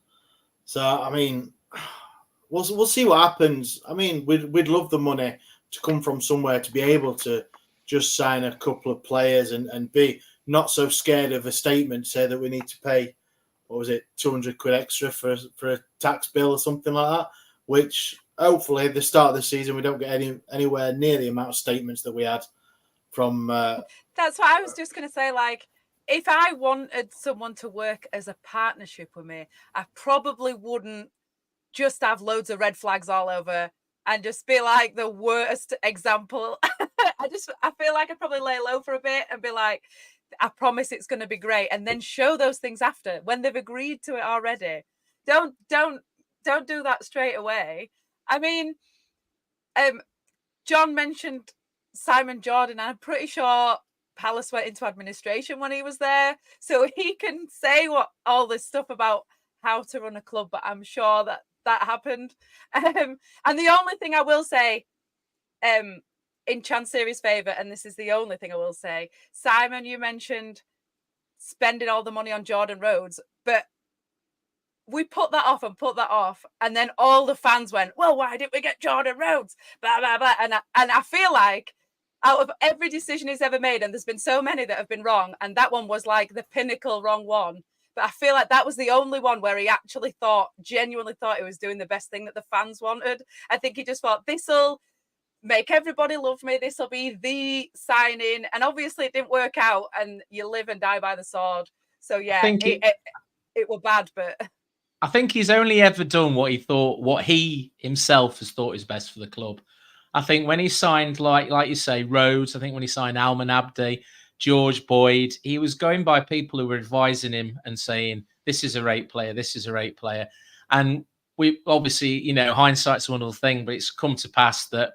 So I mean, we'll see what happens. I mean, we'd love the money to come from somewhere to be able to just sign a couple of players and be not so scared of a statement, say that we need to pay, what was it, 200 quid extra for a tax bill or something like that, which hopefully at the start of the season we don't get anywhere near the amount of statements that we had from. That's what I was just going to say. Like, if I wanted someone to work as a partnership with me, I probably wouldn't just have loads of red flags all over and just be like the worst example. I feel like I'd probably lay low for a bit and be like, I promise it's going to be great, and then show those things after when they've agreed to it already. Don't do that straight away. I mean, John mentioned Simon Jordan. I'm pretty sure Palace went into administration when he was there, so he can say all this stuff about how to run a club, but I'm sure that happened. And the only thing I will say, in Chansiri's favour, and this is the only thing I will say, Simon, you mentioned spending all the money on Jordan Rhodes, but we put that off, and then all the fans went, well, why didn't we get Jordan Rhodes? Blah, blah, blah. And I feel like out of every decision he's ever made, and there's been so many that have been wrong, and that one was like the pinnacle wrong one, but I feel like that was the only one where he actually genuinely thought he was doing the best thing that the fans wanted. I think he just thought, this'll make everybody love me, this will be the signing, and obviously it didn't work out, and you live and die by the sword. So yeah, it was bad, but I think he's only ever done what he himself has thought is best for the club. I think when he signed, like you say, Rhodes, I think when he signed Alman Abdi, George Boyd, he was going by people who were advising him and saying, this is a rate player, this is a rate player. And we obviously, hindsight's a wonderful thing, but it's come to pass that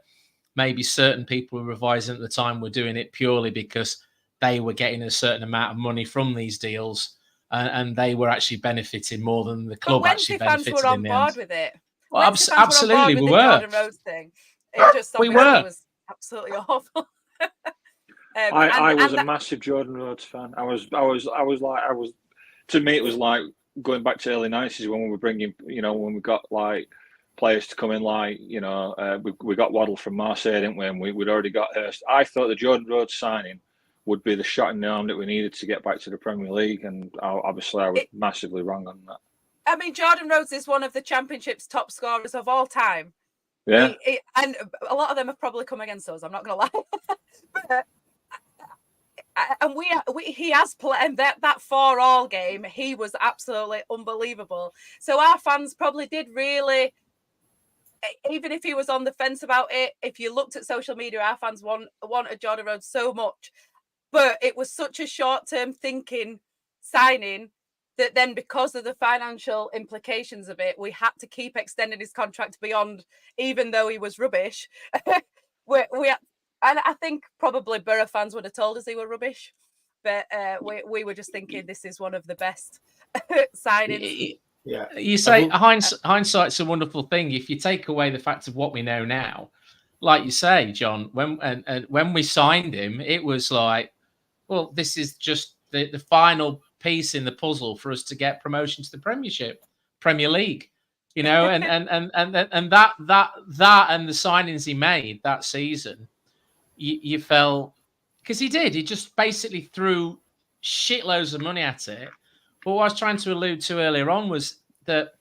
maybe certain people who were advising at the time were doing it purely because they were getting a certain amount of money from these deals, and they were actually benefiting more than the club actually benefited. Fans were on board with it. Well, absolutely, we were. Jordan Rhodes thing. It just was absolutely awful. I was a massive Jordan Rhodes fan. To me, it was like going back to early 90s when we were bringing, when we got like players to come in, like, we got Waddle from Marseille, didn't we? And we'd already got Hurst. I thought the Jordan Rhodes signing would be the shot in the arm that we needed to get back to the Premier League. And obviously I was massively wrong on that. I mean, Jordan Rhodes is one of the Championship's top scorers of all time. Yeah. And a lot of them have probably come against us, I'm not going to lie. But, and he has played that 4-all game. He was absolutely unbelievable. So our fans probably did really, even if he was on the fence about it, if you looked at social media, our fans wanted Jordan Rhodes so much. But it was such a short-term thinking signing that then, because of the financial implications of it, we had to keep extending his contract beyond, even though he was rubbish. And I think probably Borough fans would have told us he were rubbish, but we were just thinking this is one of the best signings. Yeah, you say hindsight's a wonderful thing. If you take away the fact of what we know now, like you say, John, when we signed him, it was like, well, this is just the final piece in the puzzle for us to get promotion to the Premier League. You know, and that and the signings he made that season, you felt, because he just basically threw shitloads of money at it. But what I was trying to allude to earlier on was that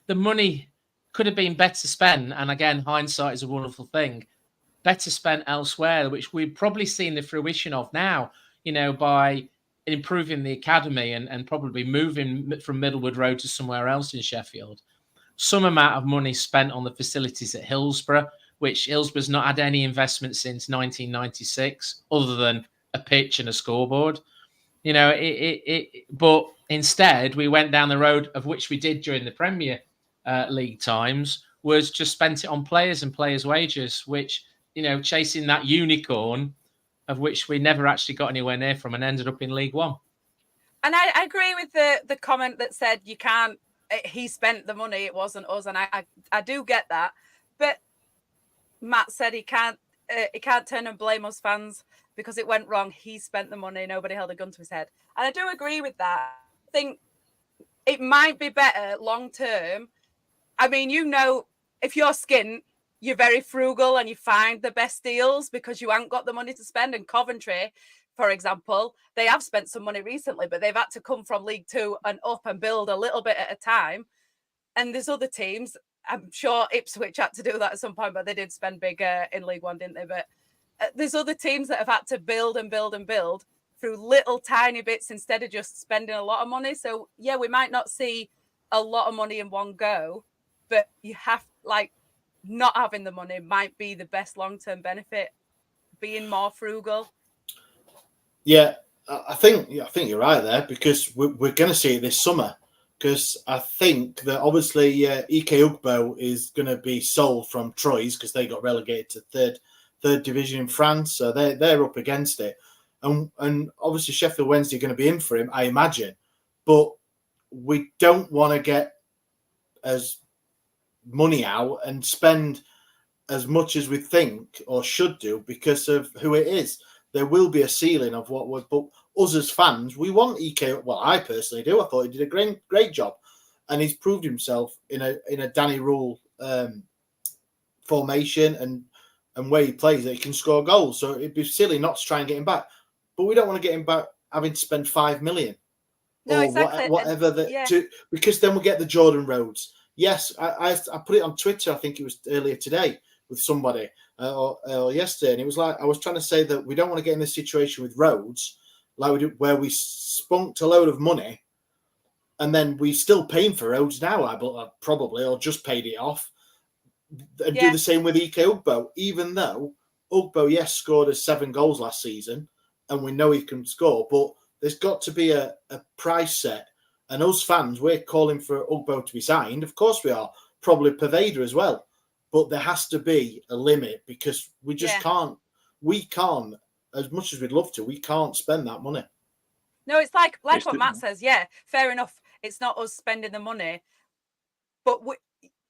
the money could have been better spent, and again, hindsight is a wonderful thing. Better spent elsewhere, which we've probably seen the fruition of now. You know, by improving the academy and probably moving from Middlewood Road to somewhere else in Sheffield. Some amount of money spent on the facilities at Hillsborough, which Hillsborough's not had any investment since 1996, other than a pitch and a scoreboard. You know, but instead we went down the road of which we did during the Premier League times, was just spent it on players and players' wages, which, you know, chasing that unicorn of which we never actually got anywhere near from and ended up in League One. And I agree with the comment that said you can't, he spent the money, it wasn't us. And I do get that. But Matt said he can't turn and blame us fans because it went wrong. He spent the money, nobody held a gun to his head. And I do agree with that. I think it might be better long term. I mean, you know, if you're skint, you're very frugal and you find the best deals because you haven't got the money to spend. And Coventry, for example, they have spent some money recently, but they've had to come from League Two and up and build a little bit at a time. And there's other teams, I'm sure Ipswich had to do that at some point, but they did spend big in League One, didn't they? But there's other teams that have had to build and build and build through little tiny bits instead of just spending a lot of money. So, yeah, we might not see a lot of money in one go, but you have, like, not having the money might be the best long-term benefit, being more frugal. Yeah, I think you're right there, because we're going to see it this summer, because I think that obviously EK Ugbo is going to be sold from Troyes because they got relegated to third division in France, so they're up against it, and obviously Sheffield Wednesday are going to be in for him, I imagine, but we don't want to get as money out and spend as much as we think or should do because of who it is. There will be a ceiling of what we're, but us as fans, we want EK. Well, I personally do. I thought he did a great job, and he's proved himself in a Danny Rule formation and where he plays that he can score goals. So it'd be silly not to try and get him back. But we don't want to get him back having to spend $5 million or exactly. whatever because then we get the Jordan Rhodes. Yes, I put it on Twitter. I think it was earlier today with somebody or yesterday, and it was like I was trying to say that we don't want to get in this situation with Rhodes, like we did, where we spunked a load of money, and then we still paying for Rhodes now. I probably or just paid it off, and do the same with EK Ugbo. Even though Ugbo, yes, scored us 7 goals last season, and we know he can score, but there's got to be a price set. And us fans, we're calling for Ugbo to be signed. Of course we are. Probably Pervader as well. But there has to be a limit because we just can't. We can't, as much as we'd love to, we can't spend that money. No, it's like what Matt says. Yeah, fair enough. It's not us spending the money. But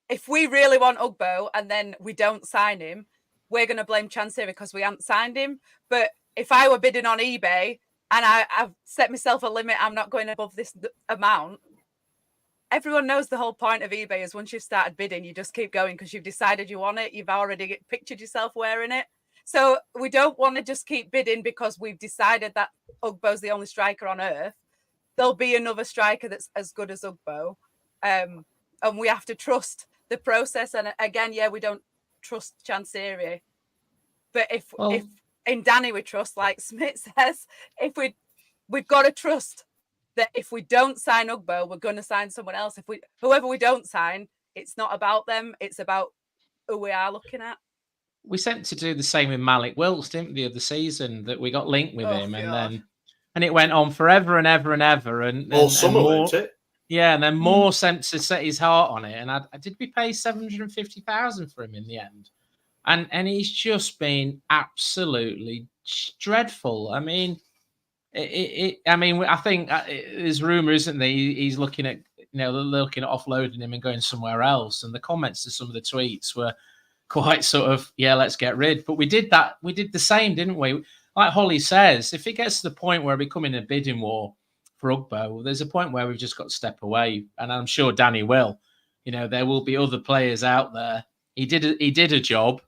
if we really want Ugbo and then we don't sign him, we're going to blame Chansiri because we haven't signed him. But if I were bidding on eBay, and I've set myself a limit, I'm not going above this amount. Everyone knows the whole point of eBay is once you've started bidding, you just keep going because you've decided you want it. You've already pictured yourself wearing it. So we don't want to just keep bidding because we've decided that Ugbo's the only striker on earth. There'll be another striker that's as good as Ugbo. And we have to trust the process. And again, we don't trust Chansiri. But if in Danny we trust, like Smith says, we've got to trust that if we don't sign Ugbo, we're going to sign someone else. Whoever we don't sign, it's not about them, it's about who we are looking at. We sent to do the same with Malik Wilkes, didn't we, the other season, that we got linked with him, and it went on forever and ever and ever, and summer, more, it? Yeah, and then more sent to set his heart on it. And I did we pay $750,000 for him in the end? And he's just been absolutely dreadful. I mean, I think there's rumor, isn't there? He's looking at, looking at offloading him and going somewhere else. And the comments to some of the tweets were quite sort of, let's get rid. But we did that. We did the same, didn't we? like Holly says, if it gets to the point where we're becoming a bidding war for Ugbo, there's a point where we've just got to step away, and I'm sure Danny will. There will be other players out there. He did a job,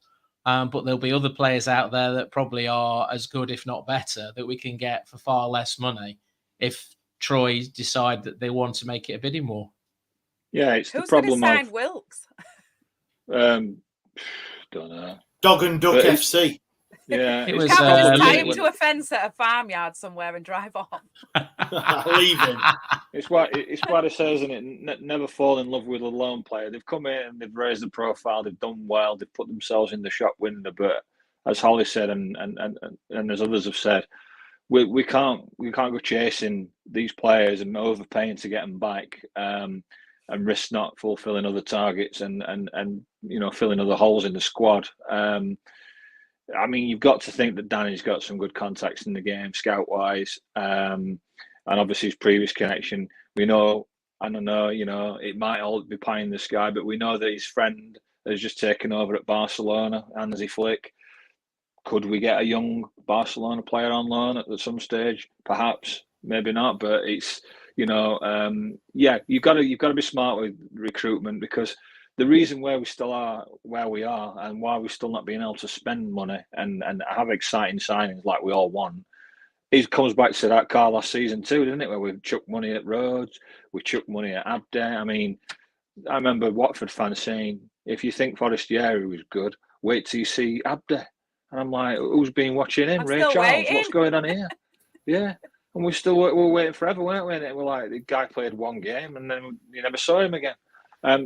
but there'll be other players out there that probably are as good, if not better, that we can get for far less money if Troy decide that they want to make it a bidding war. Yeah, it's Who's the problem going to sign of Wilkes? don't know. Dog and Duck But FC. Yeah, It it's was, the Can't we problem, just tie isn't him it, to a fence at a farmyard somewhere and drive off? Leave him. It's what it says, isn't it? Never fall in love with a lone player. They've come in and they've raised the profile. They've done well. They've put themselves in the shop window. But as Holly said, and as others have said, we can't go chasing these players and overpaying to get them back, and risk not fulfilling other targets and filling other holes in the squad. I mean, you've got to think that Danny's got some good contacts in the game, scout-wise, and obviously his previous connection. We know, I don't know, it might all be pie in the sky, but we know that his friend has just taken over at Barcelona, Hansi Flick. Could we get a young Barcelona player on loan at some stage? Perhaps, maybe not. But it's you've got to be smart with recruitment, because the reason where we still are where we are and why we're still not being able to spend money and have exciting signings like we all want, it comes back to that car last season too, doesn't it? Where we've chucked money at Rhodes, we chucked money at Abde. I mean, I remember Watford fans saying, if you think Forestieri was good, wait till you see Abde. And I'm like, who's been watching him? I'm Ray still Charles? waiting. What's going on here? Yeah. And we're waiting forever, weren't we? And we're like, the guy played one game and then you never saw him again.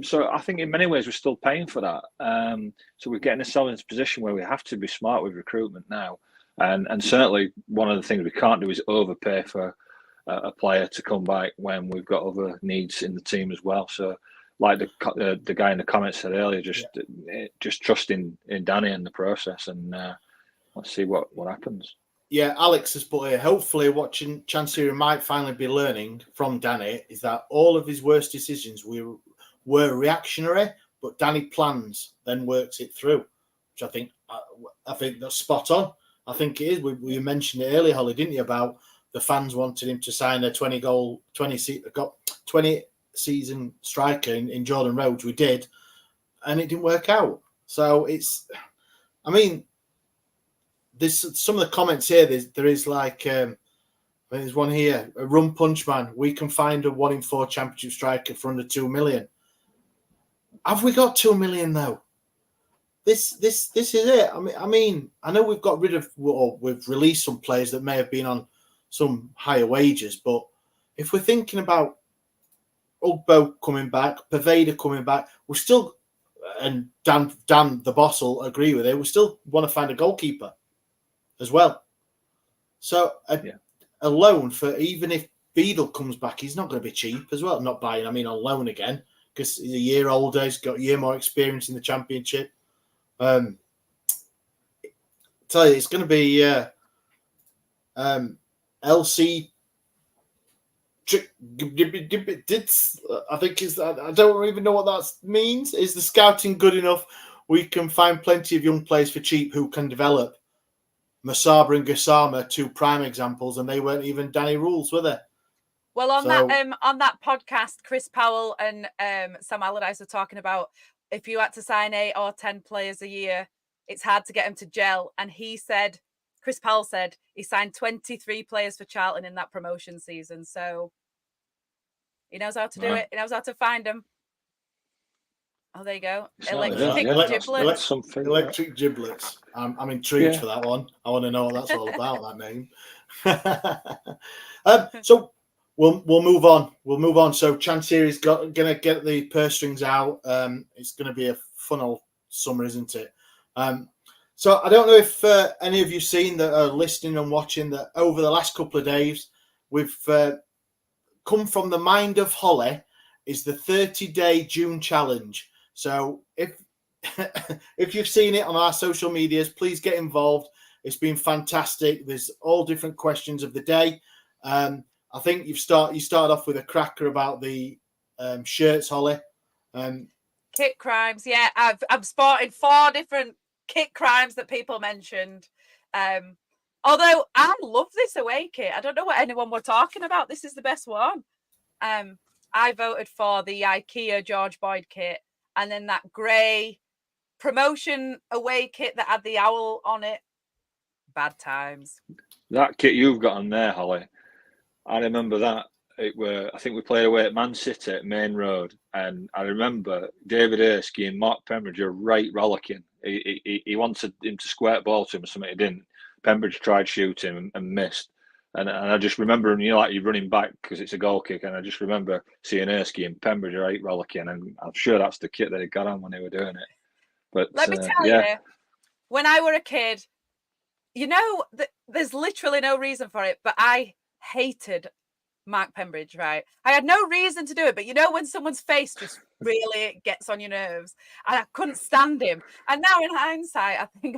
So I think in many ways we're still paying for that. So we're getting ourselves in this position where we have to be smart with recruitment now. And certainly one of the things we can't do is overpay for a player to come back when we've got other needs in the team as well. So like the guy in the comments said earlier, just trusting in Danny and the process, and let's see what happens. Yeah, Alex has put here, hopefully what Chansiri might finally be learning from Danny is that all of his worst decisions were reactionary, but Danny plans, then works it through, which I think that's spot on. I think it is. We mentioned it earlier, Holly, didn't you, about the fans wanted him to sign a 20 season striker in Jordan Rhodes. We did, and it didn't work out. So there's some of the comments here. There is like, there's one here, a rum punch man. We can find a 1 in 4 championship striker for under 2 million. Have we got 2 million though? This is it. I mean, I know we've got rid of, or we've released some players that may have been on some higher wages, but if we're thinking about Ugbo coming back, Paveda coming back, we're still, and Dan the boss will agree with it, we still want to find a goalkeeper as well. So a loan for, even if Beadle comes back, he's not going to be cheap as well. Not buying, I mean on loan again, because he's a year older, he's got a year more experience in the Championship. Tell you, it's going to be LC. I think I don't even know what that means. Is the scouting good enough? We can find plenty of young players for cheap who can develop. Masaba and Gassama, 2 prime examples, and they weren't even Danny rules, were they? Well, on that podcast, Chris Powell and Sam Allardyce were talking about if you had to sign 8 or 10 players a year, it's hard to get them to gel. And Chris Powell said he signed 23 players for Charlton in that promotion season. So he knows how to do it. He knows how to find them. Oh, there you go. Electric giblets. I'm intrigued for that one. I want to know what that's all about, that name. So we'll move on. So Chansiri's going to get the purse strings out. It's going to be a fun old summer, isn't it? So I don't know if any of you seen that are listening and watching that over the last couple of days, we've come from the mind of Holly is the 30-day June challenge. So if you've seen it on our social medias, please get involved. It's been fantastic. There's all different questions of the day. I think you started off with a cracker about the shirts, Holly. Kit crimes, yeah. I've spotted 4 different kit crimes that people mentioned. Although I love this away kit. I don't know what anyone were talking about. This is the best one. I voted for the IKEA George Boyd kit, and then that grey promotion away kit that had the owl on it. Bad times. That kit you've got on there, Holly, I remember that. I think we played away at Man City at Main Road, and I remember David Erskine and Mark Pembridge are right rollicking. He wanted him to square the ball to him or something. He didn't. Pembridge tried shooting him and missed. And I just remember him, like you're running back because it's a goal kick. And I just remember seeing Erskine and Pembridge are right rollicking. And I'm sure that's the kit that he got on when they were doing it. But let me tell you, when I were a kid, there's literally no reason for it, but I hated Mark Pembridge, right? I had no reason to do it, but when someone's face just really gets on your nerves, and I couldn't stand him. And now in hindsight, I think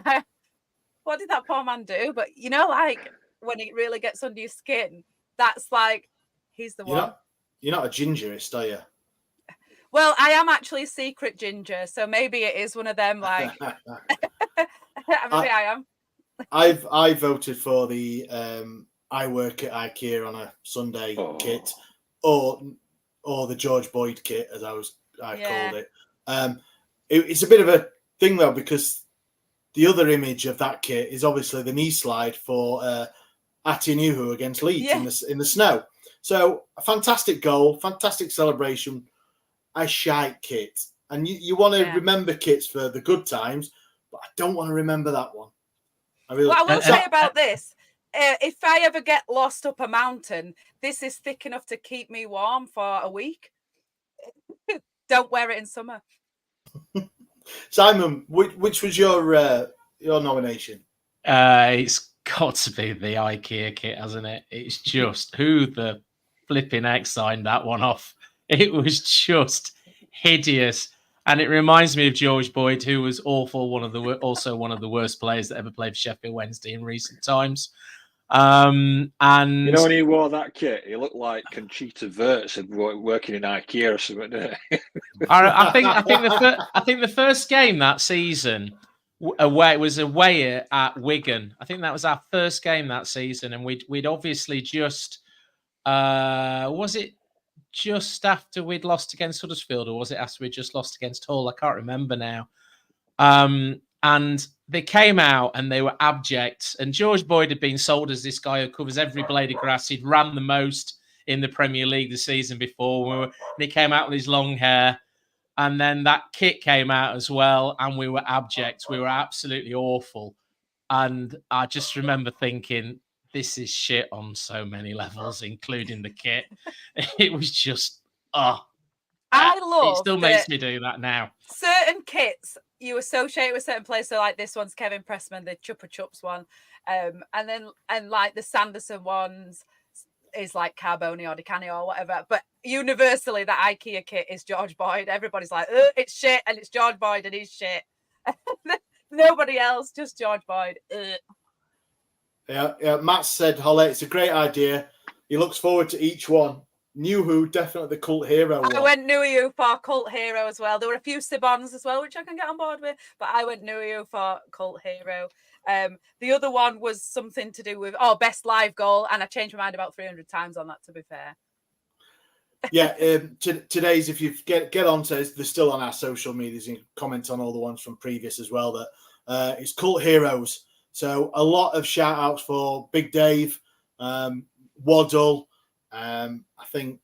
what did that poor man do? But like when it really gets under your skin, that's like he's the one. You're not a gingerist, are you? Well, I am actually a secret ginger, so maybe it is one of them. Like maybe I am. I voted for the I work at IKEA on a Sunday kit, or the George Boyd kit, as I called it. It's a bit of a thing though, because the other image of that kit is obviously the knee slide for Atinuhu against Leeds in the snow. So a fantastic goal, fantastic celebration, a shite kit. And you want to remember kits for the good times, but I don't want to remember that one. I will say about this, if I ever get lost up a mountain, this is thick enough to keep me warm for a week. Don't wear it in summer. Simon, which was your nomination? It's got to be the IKEA kit, hasn't it? It's just who the flipping heck signed that one off. It was just hideous. And it reminds me of George Boyd, who was awful, also one of the worst players that ever played for Sheffield Wednesday in recent times. And when he wore that kit, he looked like Conchita Wurst working in IKEA or something. Didn't he? I think the first game that season was away at Wigan. I think that was our first game that season, and we'd obviously just was it just after we'd lost against Huddersfield, or was it after we just lost against Hull? I can't remember now. And they came out and they were abject. And George Boyd had been sold as this guy who covers every blade of grass. He'd ran the most in the Premier League the season before. And he came out with his long hair. And then that kit came out as well. And we were abject. We were absolutely awful. And I just remember thinking, this is shit on so many levels, including the kit. It was just, it still makes me do that now. Certain kits you associate with certain players. So like this one's Kevin Pressman, the Chupa Chups one. And like the Sanderson ones is like Carboni or Di Canio or whatever. But universally, the IKEA kit is George Boyd. Everybody's like, it's shit, and it's George Boyd and he's shit. Nobody else, just George Boyd. Yeah. Matt said, Holly, it's a great idea. He looks forward to each one. Nuhu, definitely the cult hero one. I went Nuhu for cult hero as well. There were a few Sibons as well, which I can get on board with, but I went Nuhu for cult hero. The other one was something to do with best live goal, and I changed my mind about 300 times on that, to be fair. Yeah, today's, if you get onto, they're still on our social medias, you can comment on all the ones from previous as well, that it's cult heroes. So a lot of shout outs for Big Dave, Waddle. I think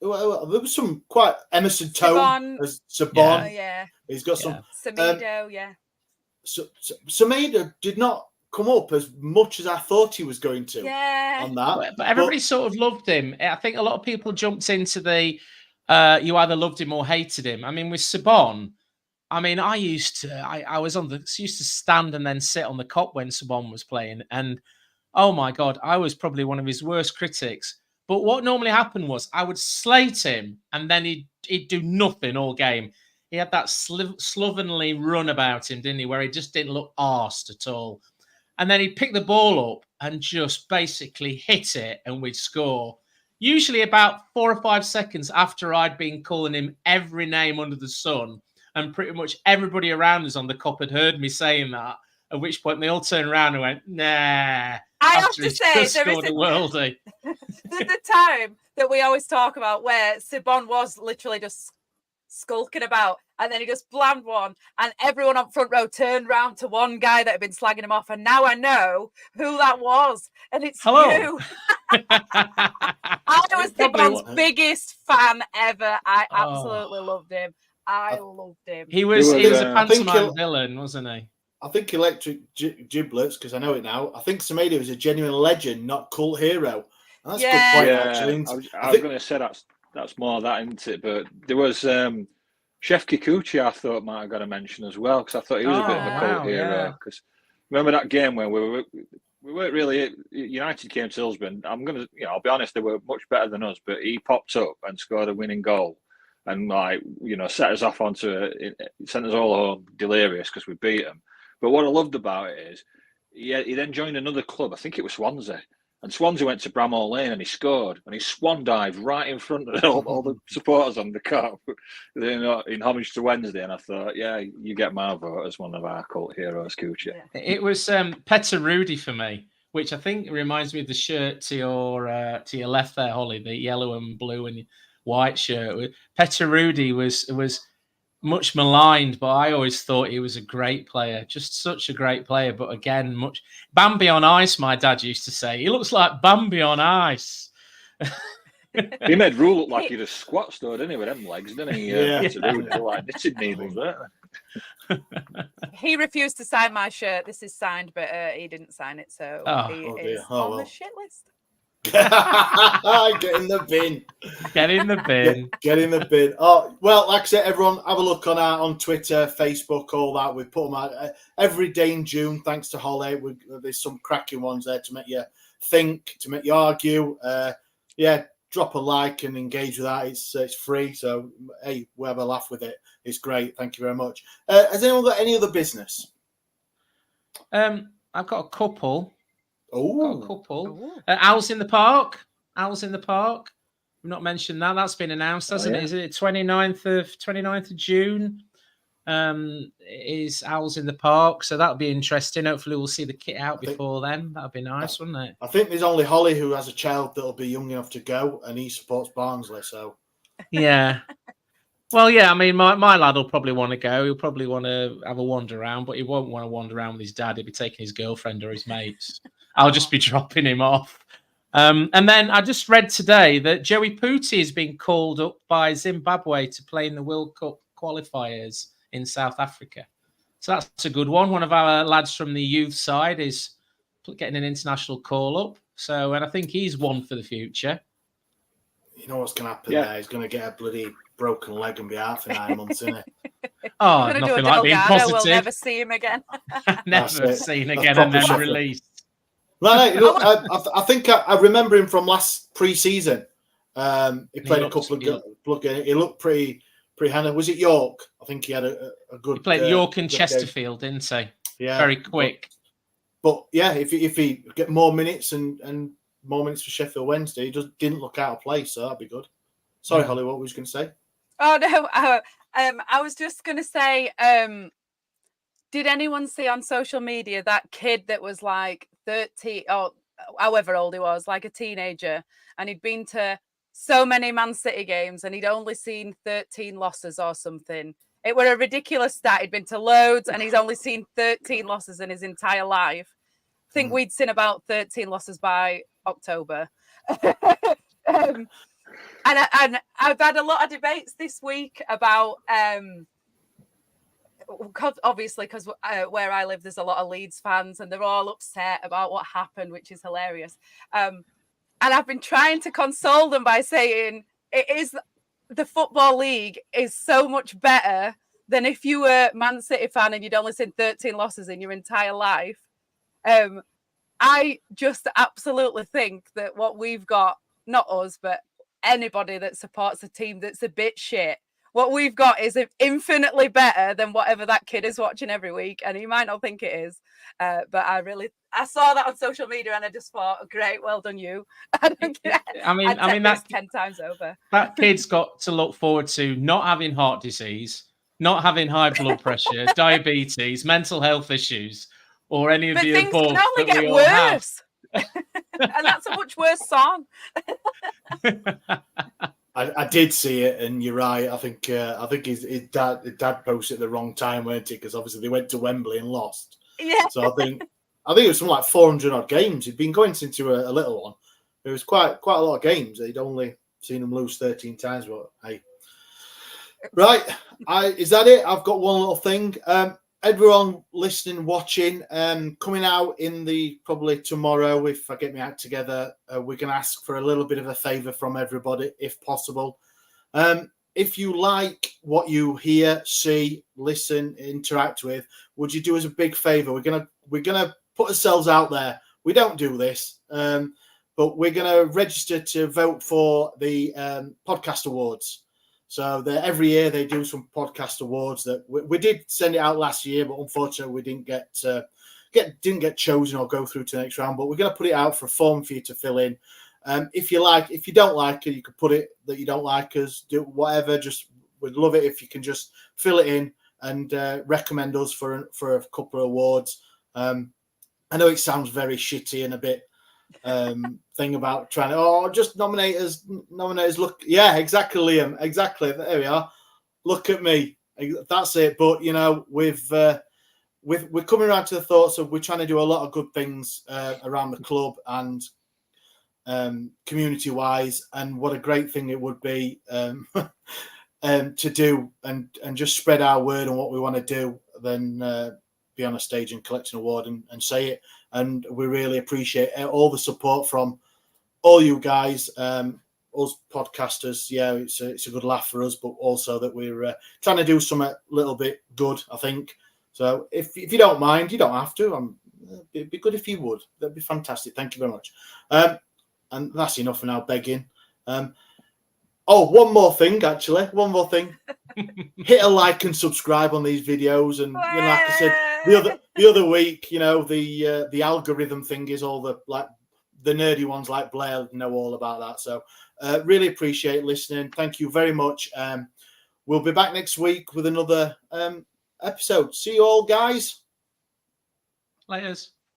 there was some quite Emerson Tone as Sabon. Yeah. He's got some Semedo, So Semedo did not come up as much as I thought he was going to on that. But everybody sort of loved him. I think a lot of people jumped into the you either loved him or hated him. I mean, with Sabon, I used to stand and then sit on the cop when Sabon was playing, and oh my God, I was probably one of his worst critics. But what normally happened was I would slate him, and then he'd do nothing all game. He had that slovenly run about him, didn't he, where he just didn't look arsed at all. And then he'd pick the ball up and just basically hit it, and we'd score. Usually about 4 or 5 seconds after I'd been calling him every name under the sun, and pretty much everybody around us on the cop had heard me saying that. At which point they all turned around and went, nah. I have After to he's say, just there is scored a worldie. the time that we always talk about where Sibon was literally just skulking about, and then he just blammed one, and everyone on front row turned round to one guy that had been slagging him off, and now I know who that was, and it's Hello. you. I was Sibon's biggest fan ever. I absolutely loved him. I loved him. He was a pantomime villain, wasn't he? I think Electric Giblets, because I know it now. I think Semedo was a genuine legend, not cult hero. And that's a good point, actually. I was going to say that's more that, isn't it? But there was Chef Kikuchi, I thought might have got a mention as well, because I thought he was a bit of a cult hero. Because remember that game when we weren't really, United came to Hillsborough. I'll be honest, they were much better than us, but he popped up and scored a winning goal. And set us off sent us all home delirious because we beat them. But what I loved about it is he then joined another club. I think it was Swansea. And Swansea went to Bramall Lane and he scored. And he swan dived right in front of all the supporters on the cup in homage to Wednesday. And I thought, yeah, you get my vote as one of our cult heroes, Kucha. It was Petter Rudy for me, which I think reminds me of the shirt to your left there, Holly, the yellow and blue and white shirt. Petter Rudy was much maligned, but I always thought he was a great player, just such a great player. But again, much Bambi on ice, my dad used to say. He looks like Bambi on ice. He made Rule look like he'd a squat store, didn't he, with them legs, didn't he? Rudy, like knitting needles, weren't they? He refused to sign my shirt. This is signed, but he didn't sign it, so he is on the shit list. Get in the bin. Get in the bin. Get in the bin. Oh, well, like I said, everyone have a look on Twitter, Facebook, all that. We put them out every day in June, thanks to Holly. There's some cracking ones there to make you think, to make you argue. Drop a like and engage with that. It's free, so hey, we'll have a laugh with it. It's great. Thank you very much. Has anyone got any other business? I've got a couple. Oh, Owls in the Park. Owls in the Park. We've not mentioned that. That's been announced, hasn't it? Is it 29th of June? Is Owls in the Park. So that'll be interesting. Hopefully we'll see the kit out before then. That'd be nice, wouldn't it? I think there's only Holly who has a child that'll be young enough to go, and he supports Barnsley, so. Yeah. Well, yeah, I mean, my lad will probably want to go. He'll probably want to have a wander around, but he won't want to wander around with his dad. He'll be taking his girlfriend or his mates. I'll just be dropping him off. And then I just read today that Joey Pooty is being called up by Zimbabwe to play in the World Cup qualifiers in South Africa. So that's a good one. One of our lads from the youth side is getting an international call up. So, and I think he's one for the future. You know what's going to happen there? He's going to get a bloody broken leg and be out for 9 months, isn't it? Oh, nothing like being positive. We'll never see him again. Never seen again and then released. No, look, I think I remember him from last pre-season. He played a couple of games. He looked pretty handy. Was it York? I think he had a good. He played York and Chesterfield, didn't he? Yeah, very quick. But yeah, if he get more minutes and more minutes for Sheffield Wednesday, he didn't look out of place, so that'd be good. Sorry, Holly, what was you going to say? Oh no, I was just going to say, did anyone see on social media that kid that was like 30 or however old he was, like a teenager, and he'd been to so many Man City games and he'd only seen 13 losses or something? It were a ridiculous stat. He'd been to loads and he's only seen 13 losses in his entire life. I think we'd seen about 13 losses by October. And I've had a lot of debates this week about, obviously, because where I live, there's a lot of Leeds fans and they're all upset about what happened, which is hilarious. And I've been trying to console them by saying the Football League is so much better than if you were a Man City fan and you'd only seen 13 losses in your entire life. I just absolutely think that what we've got, not us, but anybody that supports a team that's a bit shit, what we've got is infinitely better than whatever that kid is watching every week. And he might not think it is. But I saw that on social media and I just thought, great, well done you. I mean that's 10 times over. That kid's got to look forward to not having heart disease, not having high blood pressure, diabetes, mental health issues, or any of But the things above can only that we get all have. worse. And that's a much worse song. I did see it, and you're right. I think his dad posted at the wrong time, weren't it? Because obviously they went to Wembley and lost. Yeah. So I think it was something like 400 odd games. He'd been going since a little one. It was quite a lot of games. He'd only seen them lose 13 times. But hey, right, is that it? I've got one little thing. Everyone listening, watching, coming out in probably tomorrow, if I get my act together, we're going to ask for a little bit of a favour from everybody, if possible. If you like what you hear, see, listen, interact with, would you do us a big favour? We're gonna put ourselves out there. We don't do this, but we're gonna register to vote for the podcast awards. So every year they do some podcast awards that we did send it out last year, but unfortunately we didn't get chosen or go through to the next round. But we're going to put it out for a form for you to fill in. If you don't like it, you could put it that you don't like us. Do whatever. Just we'd love it if you can just fill it in and recommend us for a couple of awards. I know it sounds very shitty and a bit thing about trying to just nominate us. Look, yeah, exactly, Liam, exactly. There we are. Look at me. That's it. But we're coming around to the thoughts of we're trying to do a lot of good things around the club and community wise, and what a great thing it would be to do and just spread our word on what we want to do than be on a stage and collect an award and say it. And we really appreciate all the support from all you guys, us podcasters. Yeah, it's a good laugh for us, but also that we're trying to do something a little bit good, I think. So if you don't mind, you don't have to. It'd be good if you would. That'd be fantastic. Thank you very much. And that's enough for now begging. One more thing, actually. One more thing. Hit a like and subscribe on these videos. And like I said the other week, the algorithm thing is all the nerdy ones like Blair know all about that. So really appreciate listening. Thank you very much. We'll be back next week with another episode. See you all, guys. Laters.